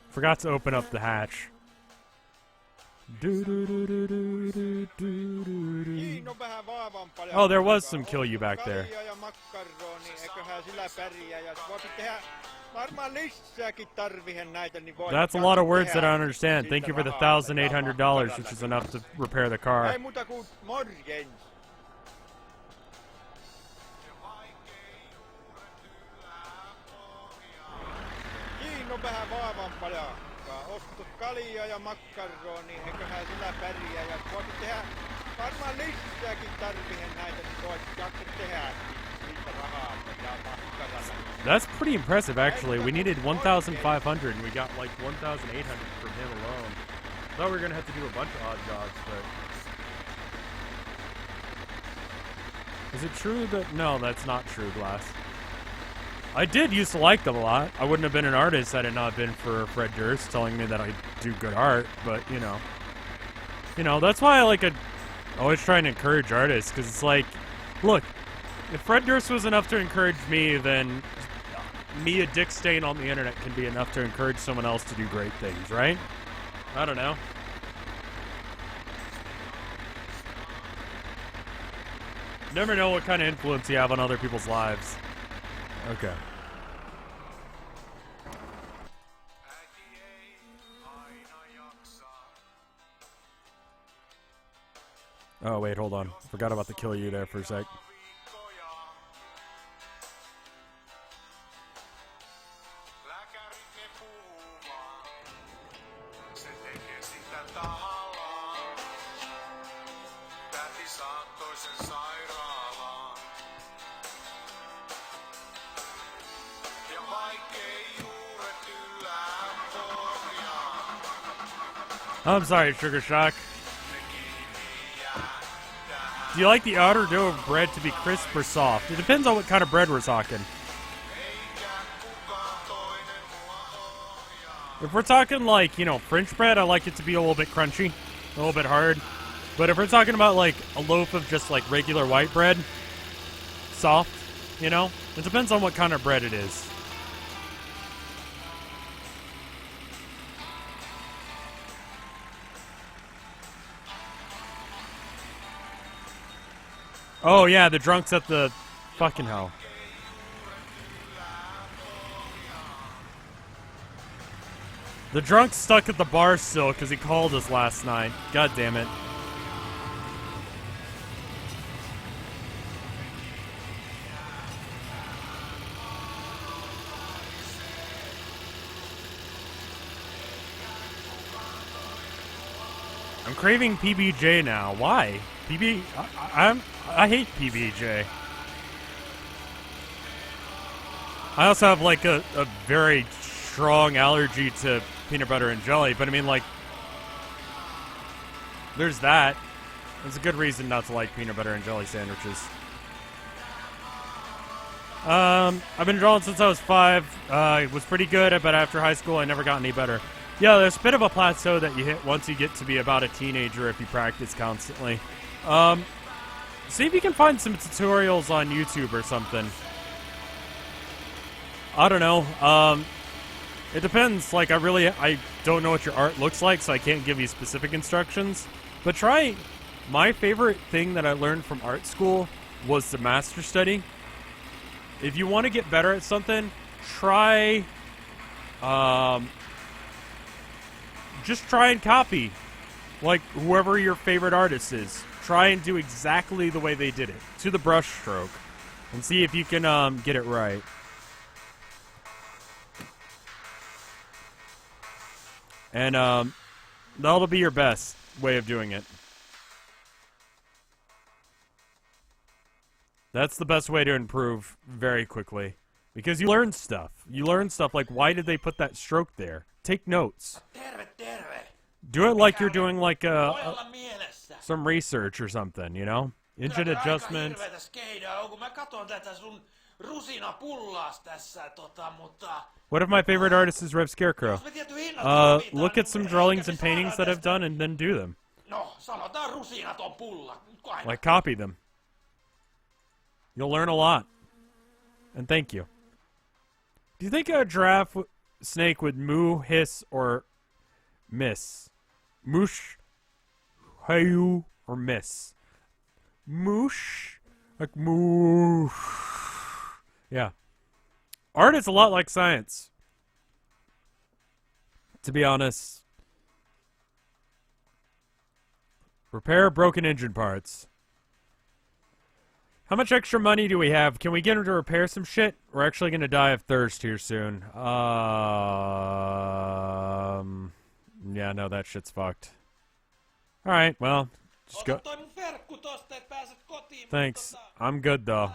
Forgot to open up the hatch. Oh, there was some kill you back there. That's a lot of words that I don't understand. Thank you for the $1,800, which is enough to repair the car. Ostot kaljaa ja makkaroni, eiköhän sillä pärjää. Ja voisit tehdä varmaan lisääkin tarvihen näitä, niin voit jaksa tehdä siitä rahaa ja makkarana. That's pretty impressive, actually. We needed 1,500, and we got like 1,800 from him alone. Thought we were gonna have to do a bunch of odd jobs, but is it true that no? That's not true, Glass. I did used to like them a lot. I wouldn't have been an artist had it not been for Fred Durst telling me that I do good art. But you know, that's why I always try and encourage artists, because it's like, look, if Fred Durst was enough to encourage me, then me, a dick stain on the internet, can be enough to encourage someone else to do great things, right? I don't know. Never know what kind of influence you have on other people's lives. Okay. Oh, wait, hold on. Forgot about the kill you there for a sec. Oh, I'm sorry, Sugar Shock. Do you like the outer dough of bread to be crisp or soft? It depends on what kind of bread we're talking. If we're talking like, you know, French bread, I like it to be a little bit crunchy, a little bit hard. But if we're talking about like a loaf of just like regular white bread, soft, you know, it depends on what kind of bread it is. Oh yeah, the drunks at the fucking hell. The drunk's stuck at the bar still because he called us last night. God damn it. I'm craving PBJ now. Why? I hate PBJ. I also have like a very strong allergy to peanut butter and jelly, but I mean, like, there's that. There's a good reason not to like peanut butter and jelly sandwiches. I've been drawing since I was 5. It was pretty good, but after high school, I never got any better. Yeah, there's a bit of a plateau that you hit once you get to be about a teenager if you practice constantly. See if you can find some tutorials on YouTube or something. I don't know. It depends. Like, I don't know what your art looks like, so I can't give you specific instructions. But try. My favorite thing that I learned from art school was the master study. If you want to get better at something, try. Just try and copy, like, whoever your favorite artist is. Try and do exactly the way they did it, to the brush stroke, and see if you can get it right. And that'll be your best way of doing it. That's the best way to improve very quickly. Because you learn stuff. You learn stuff like, why did they put that stroke there? Take notes. Do it like you're doing like some research or something, you know? Engine adjustment. One of my favorite artists is RevScarecrow. Look at some drawings and paintings that I've done and then do them. Like, copy them. You'll learn a lot. And thank you. Do you think a giraffe snake would moo, hiss, or miss? Moosh, hayu, or miss? Moosh, like moosh. Yeah. Art is a lot like science. To be honest. Repair broken engine parts. How much extra money do we have? Can we get him to repair some shit? We're actually going to die of thirst here soon. Yeah, no, that shit's fucked. Alright, well, just go. Thanks. I'm good, though.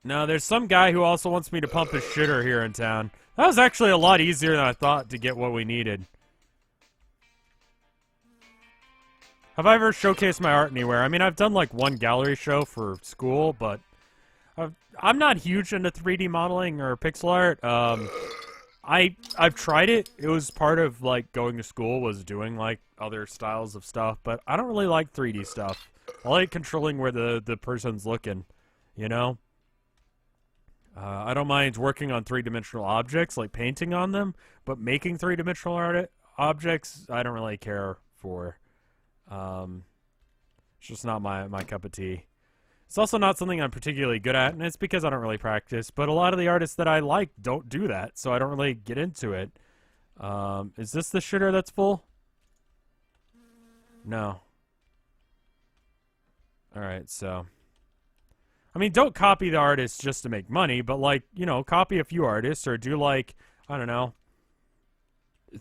No, there's some guy who also wants me to pump his shitter here in town. That was actually a lot easier than I thought to get what we needed. Have I ever showcased my art anywhere? I mean, I've done like one gallery show for school, but I'm not huge into 3D modeling or pixel art. I've tried it. It was part of like going to school, was doing like other styles of stuff, but I don't really like 3D stuff. I like controlling where the person's looking, you know? I don't mind working on 3-dimensional objects, like painting on them, but making 3-dimensional objects, I don't really care for. It's just not my cup of tea. It's also not something I'm particularly good at, and it's because I don't really practice, but a lot of the artists that I like don't do that, so I don't really get into it. Is this the shitter that's full? No. Alright, so... I mean, don't copy the artists just to make money, but, like, you know, copy a few artists, or do, like, I don't know,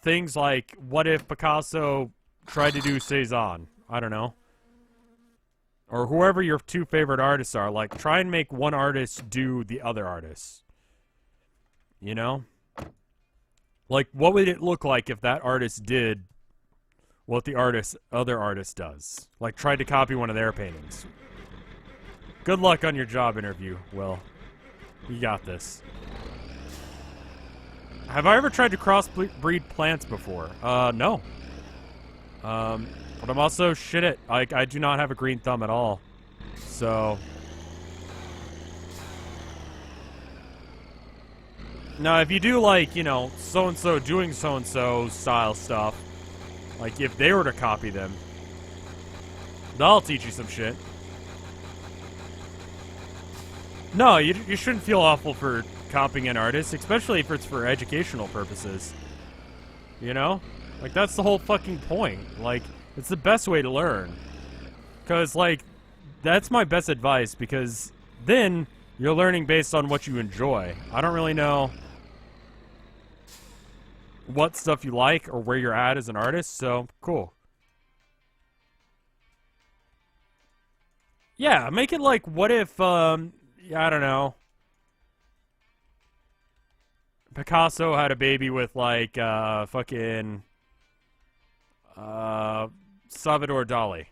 things like, what if Picasso tried to do Cezanne? I don't know. Or whoever your two favorite artists are, like, try and make one artist do the other artist. You know? Like, what would it look like if that artist did what the other artist does? Like, tried to copy one of their paintings. Good luck on your job interview, Will. You got this. Have I ever tried to crossbreed plants before? No. But I'm also shit at, I do not have a green thumb at all. So. Now, if you do, like, you know, so-and-so doing so-and-so style stuff, like, if they were to copy them, they'll teach you some shit. No, you shouldn't feel awful for copying an artist, especially if it's for educational purposes. You know? Like, that's the whole fucking point. Like, it's the best way to learn. Because, like, that's my best advice, because then you're learning based on what you enjoy. I don't really know what stuff you like or where you're at as an artist, so cool. Yeah, make it like, what if, I don't know, Picasso had a baby with, like, fucking, Salvador Dali.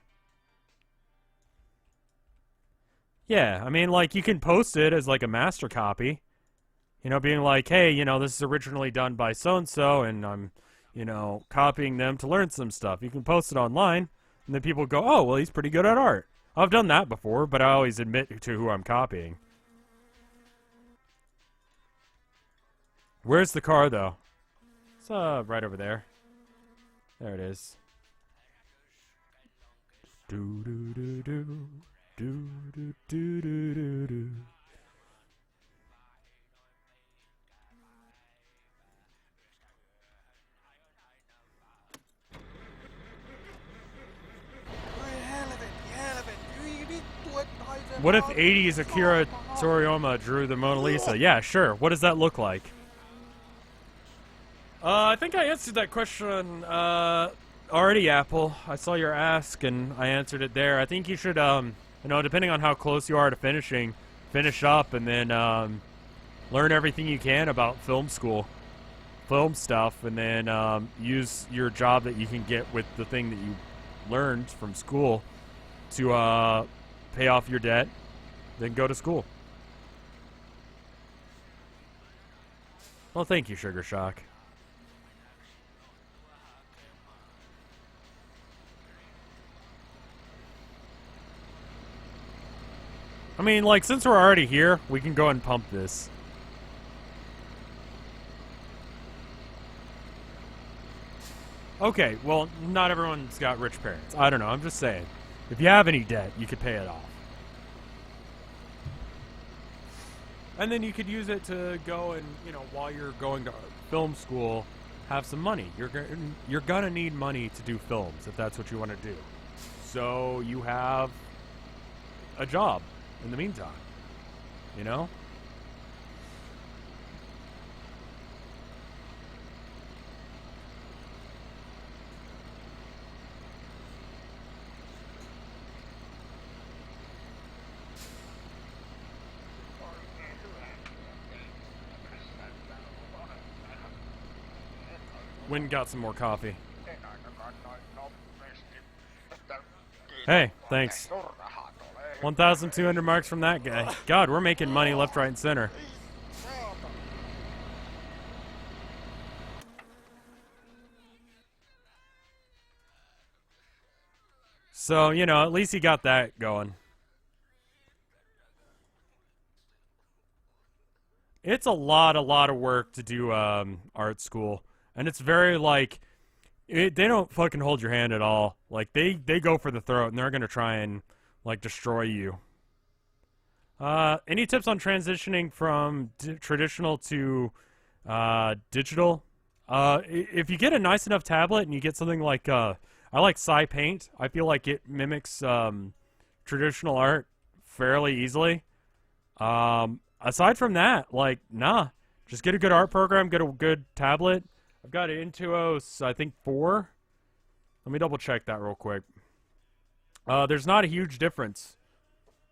Yeah, I mean, like, you can post it as, like, a master copy. You know, being like, hey, you know, this is originally done by so-and-so, and I'm, you know, copying them to learn some stuff. You can post it online, and then people go, oh, well, he's pretty good at art. I've done that before, but I always admit to who I'm copying. Where's the car, though? It's, right over there. There it is. Do-do-do-do. Do-do-do-do-do-do. What if 80s Akira Toriyama drew the Mona Lisa? Yeah, sure. What does that look like? I think I answered that question already, Apple. I saw your ask and I answered it there. I think you should, you know, depending on how close you are to finishing, finish up and then learn everything you can about film school, film stuff, and then use your job that you can get with the thing that you learned from school to pay off your debt, then go to school. Well, thank you, Sugar Shock. I mean, like, since we're already here, we can go and pump this. Okay, well, not everyone's got rich parents. I don't know, I'm just saying. If you have any debt, you could pay it off. And then you could use it to go and, you know, while you're going to film school, have some money. You're gonna need money to do films, if that's what you want to do. So you have a job in the meantime, you know? Wynn got some more coffee. Hey, thanks. 1,200 marks from that guy. God, we're making money left, right, and center. So, you know, at least he got that going. It's a lot of work to do art school. And it's very, like, they don't fucking hold your hand at all. Like, they go for the throat, and they're going to try and, like, destroy you. Any tips on transitioning from traditional to digital? If you get a nice enough tablet and you get something like, I like Paint. I feel like it mimics traditional art fairly easily. Aside from that, like, nah. Just get a good art program, get a good tablet. I've got an Vinesauce, I think 4. Let me double check that real quick. There's not a huge difference.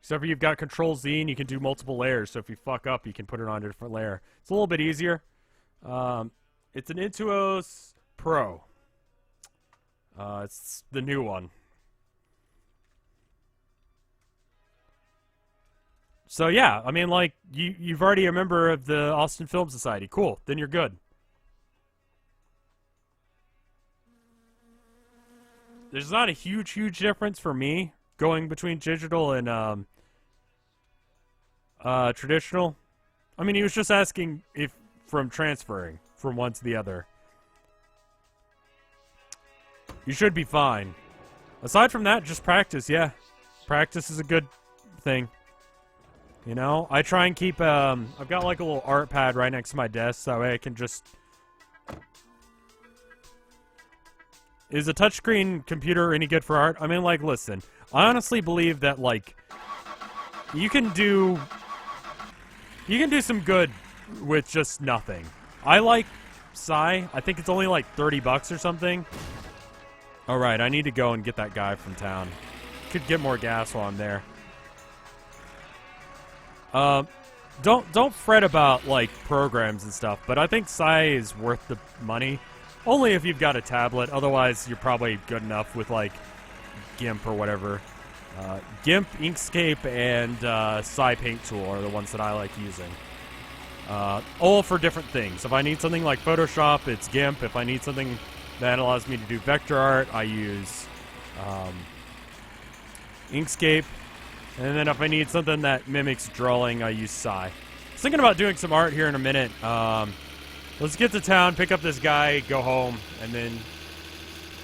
Except for you've got Control Z and you can do multiple layers. So if you fuck up, you can put it on a different layer. It's a little bit easier. It's an Vinesauce Pro. It's the new one. So yeah, I mean, like, you've already a member of the Austin Film Society. Cool, then you're good. There's not a huge difference for me going between digital and traditional. I mean, he was just asking if from transferring from one to the other. You should be fine. Aside from that, just practice, yeah. Practice is a good thing. You know, I try and keep, I've got like a little art pad right next to my desk, so that way I can just... Is a touchscreen computer any good for art? I mean, like, listen, I honestly believe that, like, you can do some good with just nothing. I like Psy. I think it's only like $30 or something. Alright, I need to go and get that guy from town. Could get more gas while I'm there. Don't fret about, like, programs and stuff, but I think Psy is worth the money. Only if you've got a tablet, otherwise you're probably good enough with, like, GIMP or whatever. GIMP, Inkscape, and Psy Paint Tool are the ones that I like using. All for different things. If I need something like Photoshop, it's GIMP. If I need something that allows me to do vector art, I use Inkscape. And then if I need something that mimics drawing, I use Psy. I was thinking about doing some art here in a minute. Let's get to town, pick up this guy, go home, and then...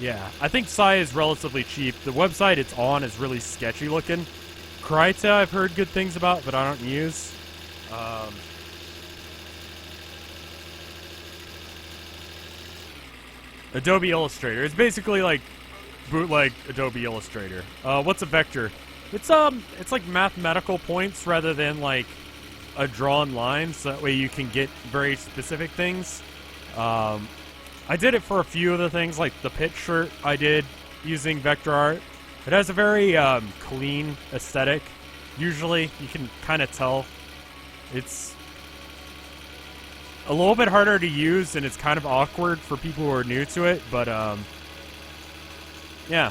Yeah, I think Psy is relatively cheap. The website it's on is really sketchy looking. Kryta I've heard good things about, but I don't use. Adobe Illustrator. It's basically like bootleg Adobe Illustrator. What's a vector? It's like mathematical points rather than like a drawn line, so that way you can get very specific things. I did it for a few of the things, like the pit shirt I did using vector art. It has a very clean aesthetic. Usually, you can kind of tell. It's a little bit harder to use, and it's kind of awkward for people who are new to it, but yeah.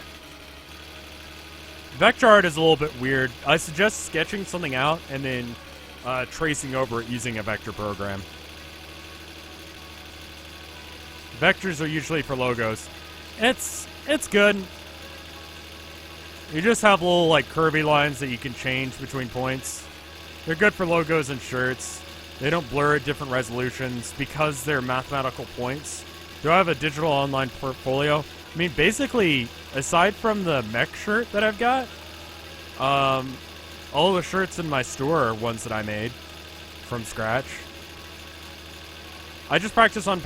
Vector art is a little bit weird. I suggest sketching something out and then tracing over it using a vector program. Vectors are usually for logos. It's good. You just have little like curvy lines that you can change between points. They're good for logos and shirts. They don't blur at different resolutions because they're mathematical points. Do I have a digital online portfolio? I mean, basically, aside from the mech shirt that I've got, all the shirts in my store are ones that I made from scratch. I just practice on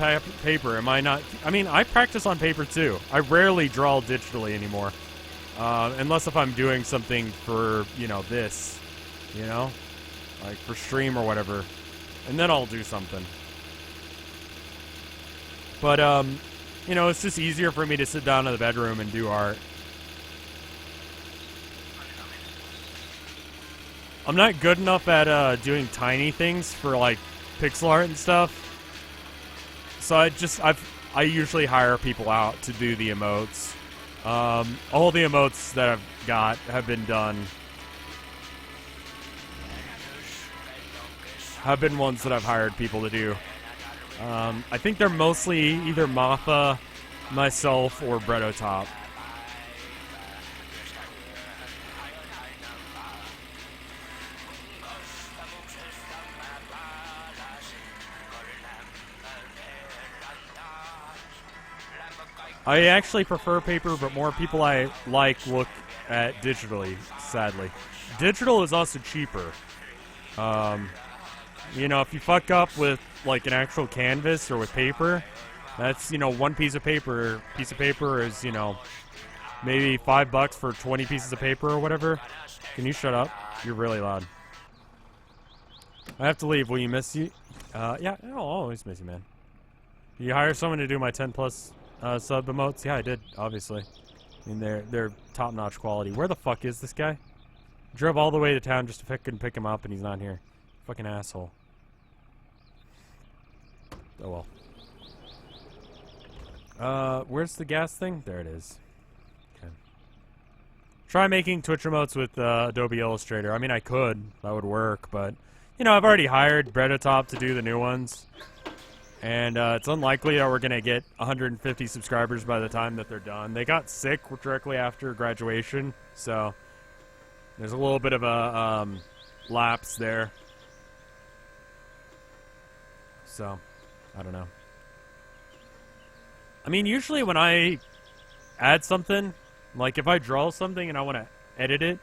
paper. Am I not? I mean, I practice on paper too. I rarely draw digitally anymore. Unless if I'm doing something for, you know, this. You know? Like for stream or whatever. And then I'll do something. But, you know, it's just easier for me to sit down in the bedroom and do art. I'm not good enough at doing tiny things for, like, pixel art and stuff. So I usually hire people out to do the emotes. All the emotes that I've got have been done. Have been ones that I've hired people to do. I think they're mostly either Matha, myself, or Brettotop. I actually prefer paper, but more people I like look at digitally, sadly. Digital is also cheaper. You know, if you fuck up with, like, an actual canvas or with paper, that's, you know, one piece of paper. Piece of paper is, you know, maybe $5 for 20 pieces of paper or whatever. Can you shut up? You're really loud. I have to leave. Will you miss you? Yeah, I'll always miss you, man. You hire someone to do my 10 plus sub emotes? Yeah, I did, obviously. I mean, they're top-notch quality. Where the fuck is this guy? Drove all the way to town just to pick him up, and he's not here. Fucking asshole. Oh well. Where's the gas thing? There it is. Okay. Try making Twitch emotes with Adobe Illustrator. I mean, I could. That would work, but... You know, I've already hired Breadatop to do the new ones. And it's unlikely that we're going to get 150 subscribers by the time that they're done. They got sick directly after graduation, so there's a little bit of a lapse there. So, I don't know. I mean, usually when I add something, like if I draw something and I want to edit it,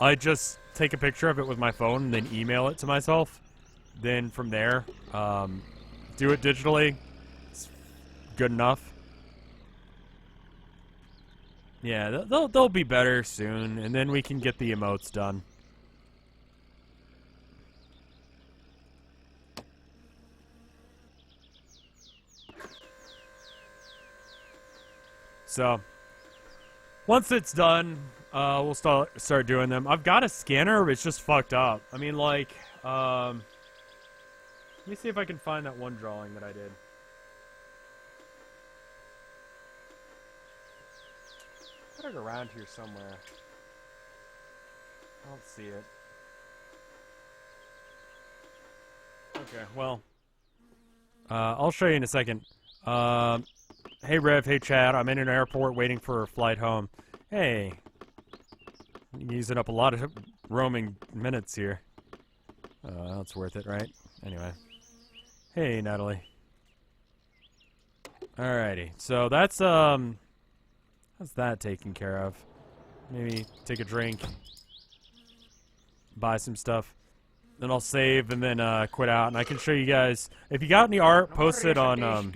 I just take a picture of it with my phone and then email it to myself. Then from there, do it digitally. It's good enough. Yeah, they'll be better soon, and then we can get the emotes done. So, once it's done, we'll start doing them. I've got a scanner, but it's just fucked up. I mean, like, let me see if I can find that one drawing that I did. Put it around here somewhere. I don't see it. Okay, well, I'll show you in a second. Hey Rev, hey Chad, I'm in an airport waiting for a flight home. Hey. You're using up a lot of roaming minutes here. That's worth it, right? Anyway. Hey, Natalie. Alrighty, so that's that taken care of. Maybe take a drink. Buy some stuff. Then I'll save and then quit out, and I can show you guys. If you got any art, post it on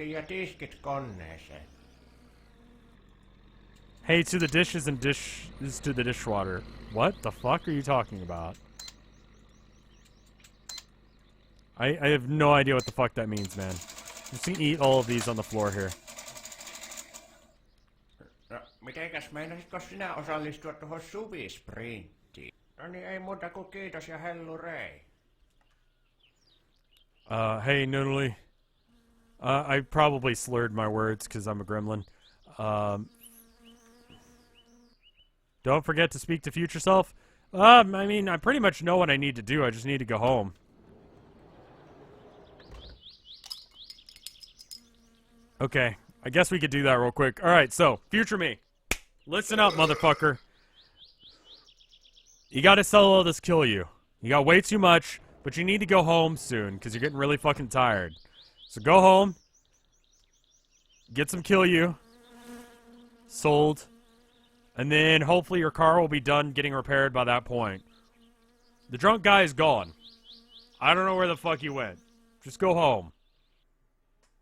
Hey to the dishes and dishes to the dishwater. What the fuck are you talking about? I have no idea what the fuck that means, man. I'm just gonna eat all of these on the floor here. Mitenkäs meinasitko sinä osallistua tuohon suvisprintiin? No niin, ei muuta kuin kiitos ja hellurei. Hey, Natalie. I probably slurred my words because I'm a gremlin. Don't forget to speak to future self. I mean, I pretty much know what I need to do. I just need to go home. Okay, I guess we could do that real quick. Alright, so, future me. Listen up, motherfucker. You gotta sell all this kill you. You got way too much, but you need to go home soon, because you're getting really fucking tired. So go home. Get some kill you. Sold. And then hopefully your car will be done getting repaired by that point. The drunk guy is gone. I don't know where the fuck he went. Just go home.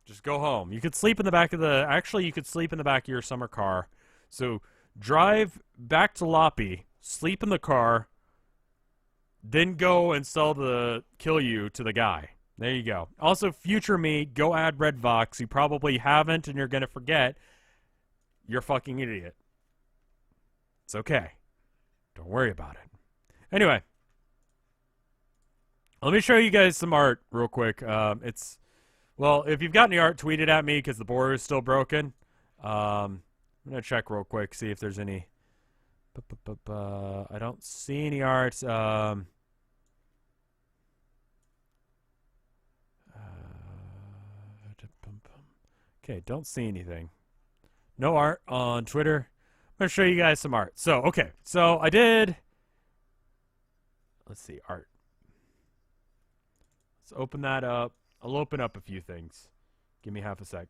Just go home. You could sleep in the back of the... Actually, you could sleep in the back of your summer car. So, drive back to Loppy, sleep in the car, then go and sell the kill you to the guy. There you go. Also, future me, go add RedVox. You probably haven't, and you're going to forget. You're a fucking idiot. It's okay. Don't worry about it. Anyway. Let me show you guys some art real quick. Well, if you've got any art, tweet it at me because the board is still broken. I'm going to check real quick, see if there's any. I don't see any art. Okay, don't see anything. No art on Twitter. I'm going to show you guys some art. So, okay. So, I did... Let's see, art. Let's open that up. I'll open up a few things. Give me half a sec.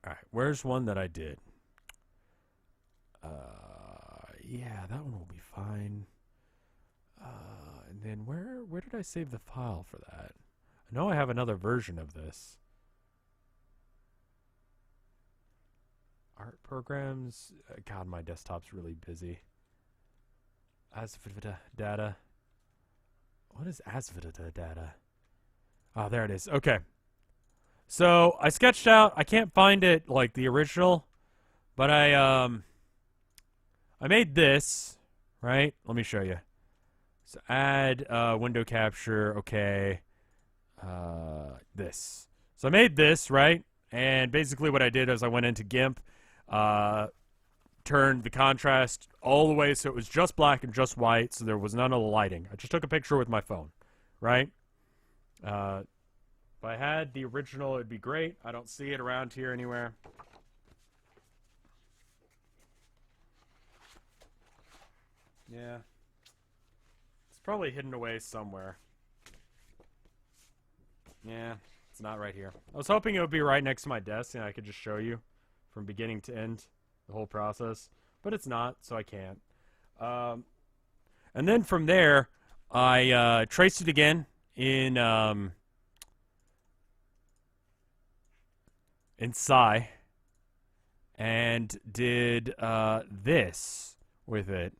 Alright, where's one that I did? Yeah, that one will be fine. And then where did I save the file for that? I know I have another version of this. art programs. God, my desktop's really busy. Asvita data. What is Asvita data? Oh, there it is. Okay. So I sketched out. I can't find it like the original, but I made this, right? Let me show you. So add window capture. Okay. This. So I made this, right? And basically what I did is I went into GIMP, turned the contrast all the way so it was just black and just white, so there was none of the lighting. I just took a picture with my phone, right? If I had the original, it'd be great. I don't see it around here anywhere. Yeah. It's probably hidden away somewhere. Yeah, it's not right here. I was hoping it would be right next to my desk and I could just show you from beginning to end the whole process. But it's not, so I can't. And then from there, I traced it again in Psy and did this with it.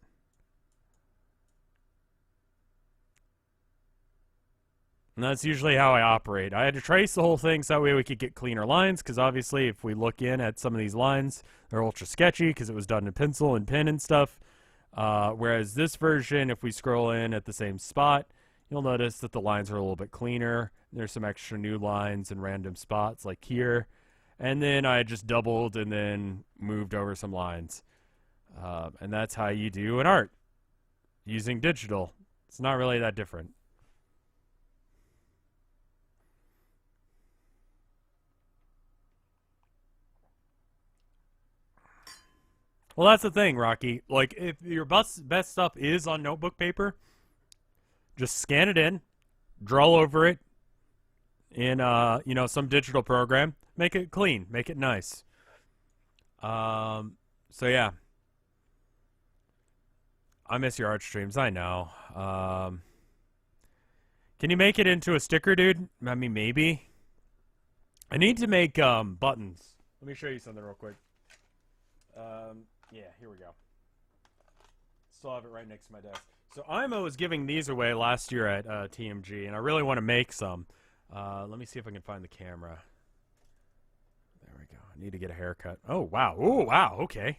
And that's usually how I operate. I had to trace the whole thing so that way we could get cleaner lines, because obviously if we look in at some of these lines, they're ultra sketchy because it was done in pencil and pen and stuff. Whereas this version, if we scroll in at the same spot, you'll notice that the lines are a little bit cleaner. There's some extra new lines in random spots like here. And then I just doubled and then moved over some lines. And that's how you do an art using digital. It's not really that different. Well, that's the thing, Rocky. Like, if your best stuff is on notebook paper, just scan it in, draw over it in, some digital program. Make it clean. Make it nice. So, yeah. I miss your art streams. I know. Can you make it into a sticker, dude? I mean, maybe. I need to make buttons. Let me show you something real quick. Yeah, here we go. Still have it right next to my desk. So IMO was giving these away last year at TMG, and I really want to make some. Let me see if I can find the camera. There we go. I need to get a haircut. Oh, wow. Oh, wow. Okay.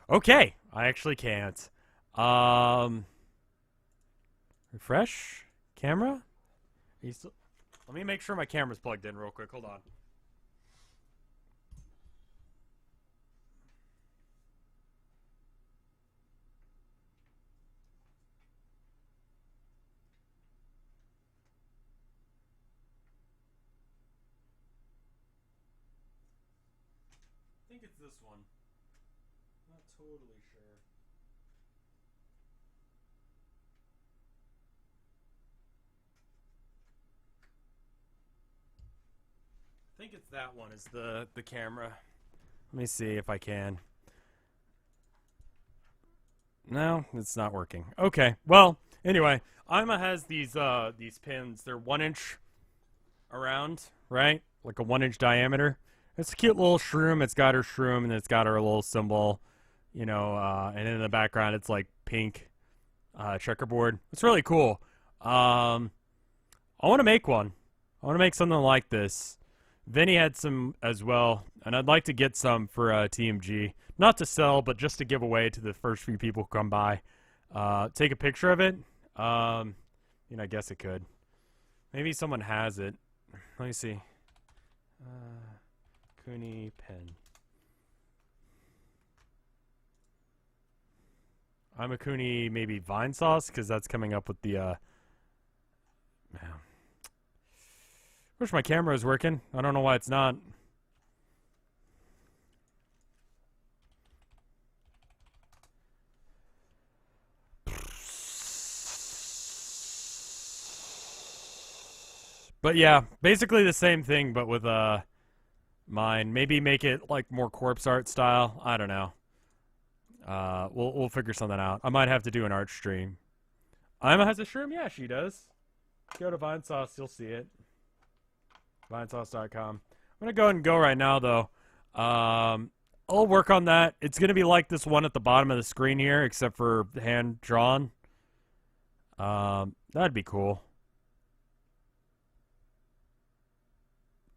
Okay. I actually can't. Refresh? Camera? Let me make sure my camera's plugged in real quick. Hold on. I think it's this one. Not totally sure. I think it's that one is the camera. Let me see if I can. No, it's not working. Okay. Well, anyway, Ima has these pins. They're 1 inch around, right? Like a 1 inch diameter. It's a cute little shroom. It's got her shroom, and it's got her little symbol, and in the background it's like pink checkerboard. It's really cool. I want to make one. I want to make something like this. Vinny had some as well, and I'd like to get some for TMG. Not to sell, but just to give away to the first few people who come by. Take a picture of it. I guess it could. Maybe someone has it. Let me see. Kuni pen. I'm a Kuni maybe Vinesauce, because that's coming up with the wish my camera was working. I don't know why it's not. But yeah, basically the same thing, but with mine. Maybe make it like more corpse art style. I don't know. We'll figure something out. I might have to do an art stream. Ima has a shroom? Yeah, she does. Go to Vinesauce, you'll see it. Vinesauce.com. I'm gonna go ahead and go right now, though. I'll work on that. It's gonna be like this one at the bottom of the screen here, except for hand drawn. That'd be cool.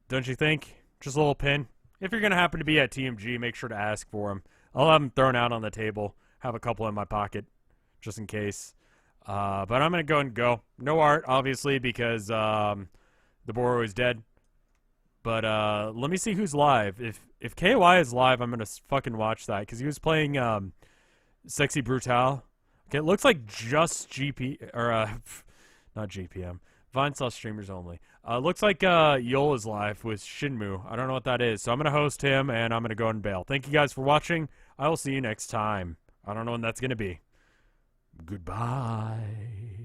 Don't you think? Just a little pin. If you're gonna happen to be at TMG, make sure to ask for them. I'll have them thrown out on the table. Have a couple in my pocket, just in case. But I'm gonna go and go. No art, obviously, because the Boro is dead. But let me see who's live. If KY is live, I'm gonna fucking watch that because he was playing Sexy Brutal. Okay, it looks like just GP or not GPM. Vinesauce streamers only. Looks like Yol is live with Shinmu. I don't know what that is, so I'm gonna host him and I'm gonna go and bail. Thank you guys for watching. I will see you next time. I don't know when that's gonna be. Goodbye.